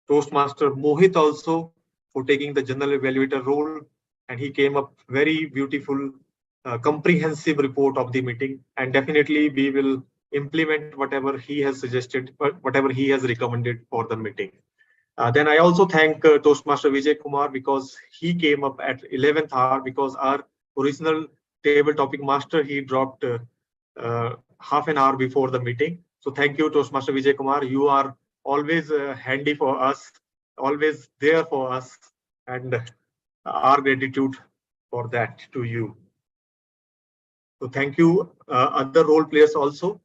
Toastmaster Mohit also for taking the general evaluator role, and he came up very beautiful, comprehensive report of the meeting, and definitely we will implement whatever he has suggested, whatever he has recommended for the meeting. Then I also thank Toastmaster Vijay Kumar, because he came up at 11th hour, because our original table topic master, he dropped half an hour before the meeting. So thank you, Toastmaster Vijay Kumar. You are always handy for us, always there for us, and our gratitude for that to you. So thank you, other role players also.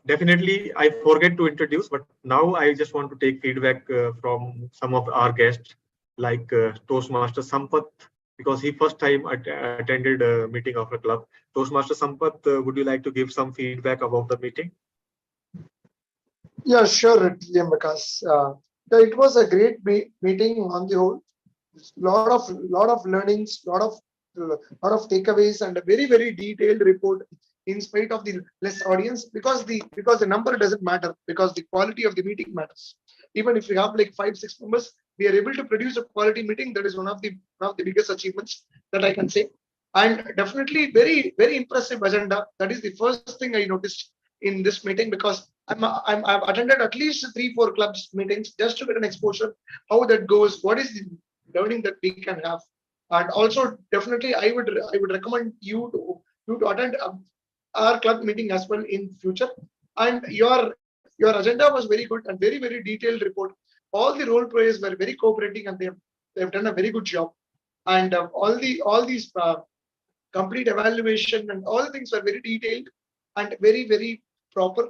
Definitely, I forget to introduce, but now I just want to take feedback from some of our guests, like Toastmaster Sampath, because he first time attended a meeting of a club. Toastmaster Sampath, would you like to give some feedback about the meeting? Yeah, sure, because it was a great meeting on the whole. Lot of learnings, lot of takeaways, and a very detailed report. In spite of the less audience, because the number doesn't matter, because the quality of the meeting matters. Even if we have like 5-6 members, we are able to produce a quality meeting. That is one of the biggest achievements that I can say. And definitely very impressive agenda. That is the first thing I noticed in this meeting, because I've attended at least 3-4 clubs meetings just to get an exposure how that goes, what is the learning that we can have. And also definitely I would recommend you to attend our club meeting as well in future. And your agenda was very good and very detailed report. All the role players were very cooperating, and they've done a very good job. And all these complete evaluation and all the things were very detailed and very proper.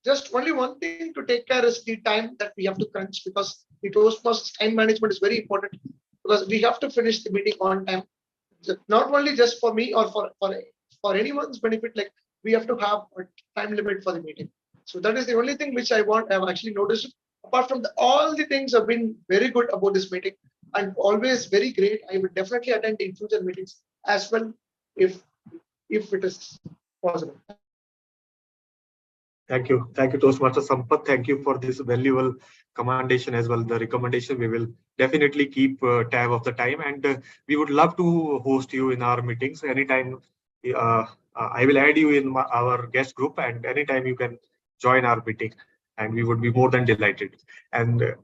Just only one thing to take care is the time that we have to crunch, because the Toastmasters time management is very important, because we have to finish the meeting on time. Not only just for me or for anyone's benefit, like we have to have a time limit for the meeting. So that is the only thing which I've actually noticed. Apart from all the things have been very good about this meeting and always very great. I would definitely attend in future meetings as well if it is possible. Thank you, Toastmaster Sampath. Thank you for this valuable commendation as well. The recommendation, we will definitely keep tab of the time, and we would love to host you in our meetings anytime. I will add you in our guest group, and anytime you can join our meeting, and we would be more than delighted. And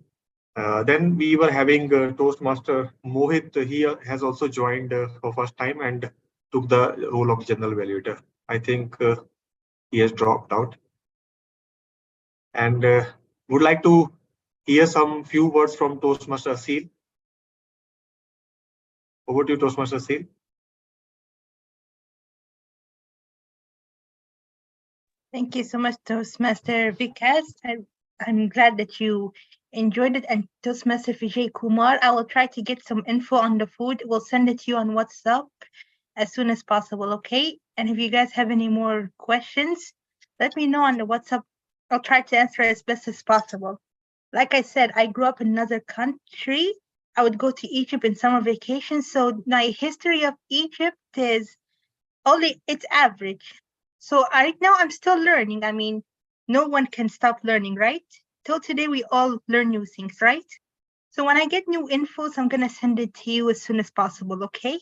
then we were having Toastmaster Mohit. He has also joined for first time and took the role of general evaluator. I think he has dropped out. And would like to hear some few words from Toastmaster Asil. Over to you, Toastmaster Asil. Thank you so much, Toastmaster Vikas. I'm glad that you enjoyed it. And Toastmaster Vijay Kumar, I will try to get some info on the food. We'll send it to you on WhatsApp as soon as possible, okay? And if you guys have any more questions, let me know on the WhatsApp. I'll try to answer as best as possible. like I said, I grew up in another country. I would go to Egypt in summer vacation. So my history of Egypt is it's average. So right now I'm still learning. I mean, no one can stop learning, right? Till today, we all learn new things, right? So when I get new infos, I'm gonna send it to you as soon as possible, okay?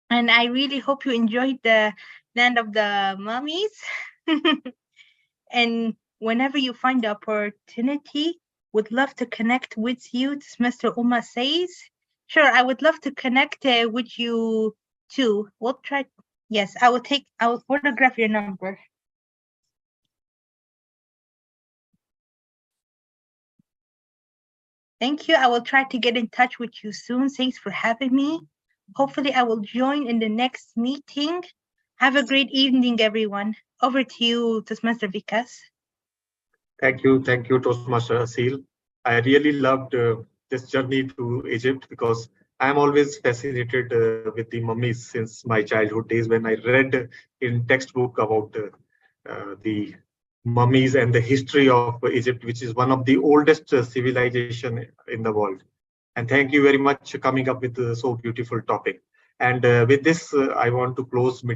And I really hope you enjoyed the land of the mummies. And whenever you find the opportunity, would love to connect with you. As Mr. Uma says, sure, I would love to connect with you too. We'll try. Yes, I will photograph your number. Thank you. I will try to get in touch with you soon. Thanks for having me. Hopefully, I will join in the next meeting. Have a great evening, everyone. Over to you, Toastmaster Vikas. Thank you, Toastmaster Asil. I really loved this journey to Egypt because I'm always fascinated with the mummies since my childhood days when I read in textbook about the mummies and the history of Egypt, which is one of the oldest civilization in the world. And thank you very much for coming up with so beautiful topic. And with this, I want to close meeting.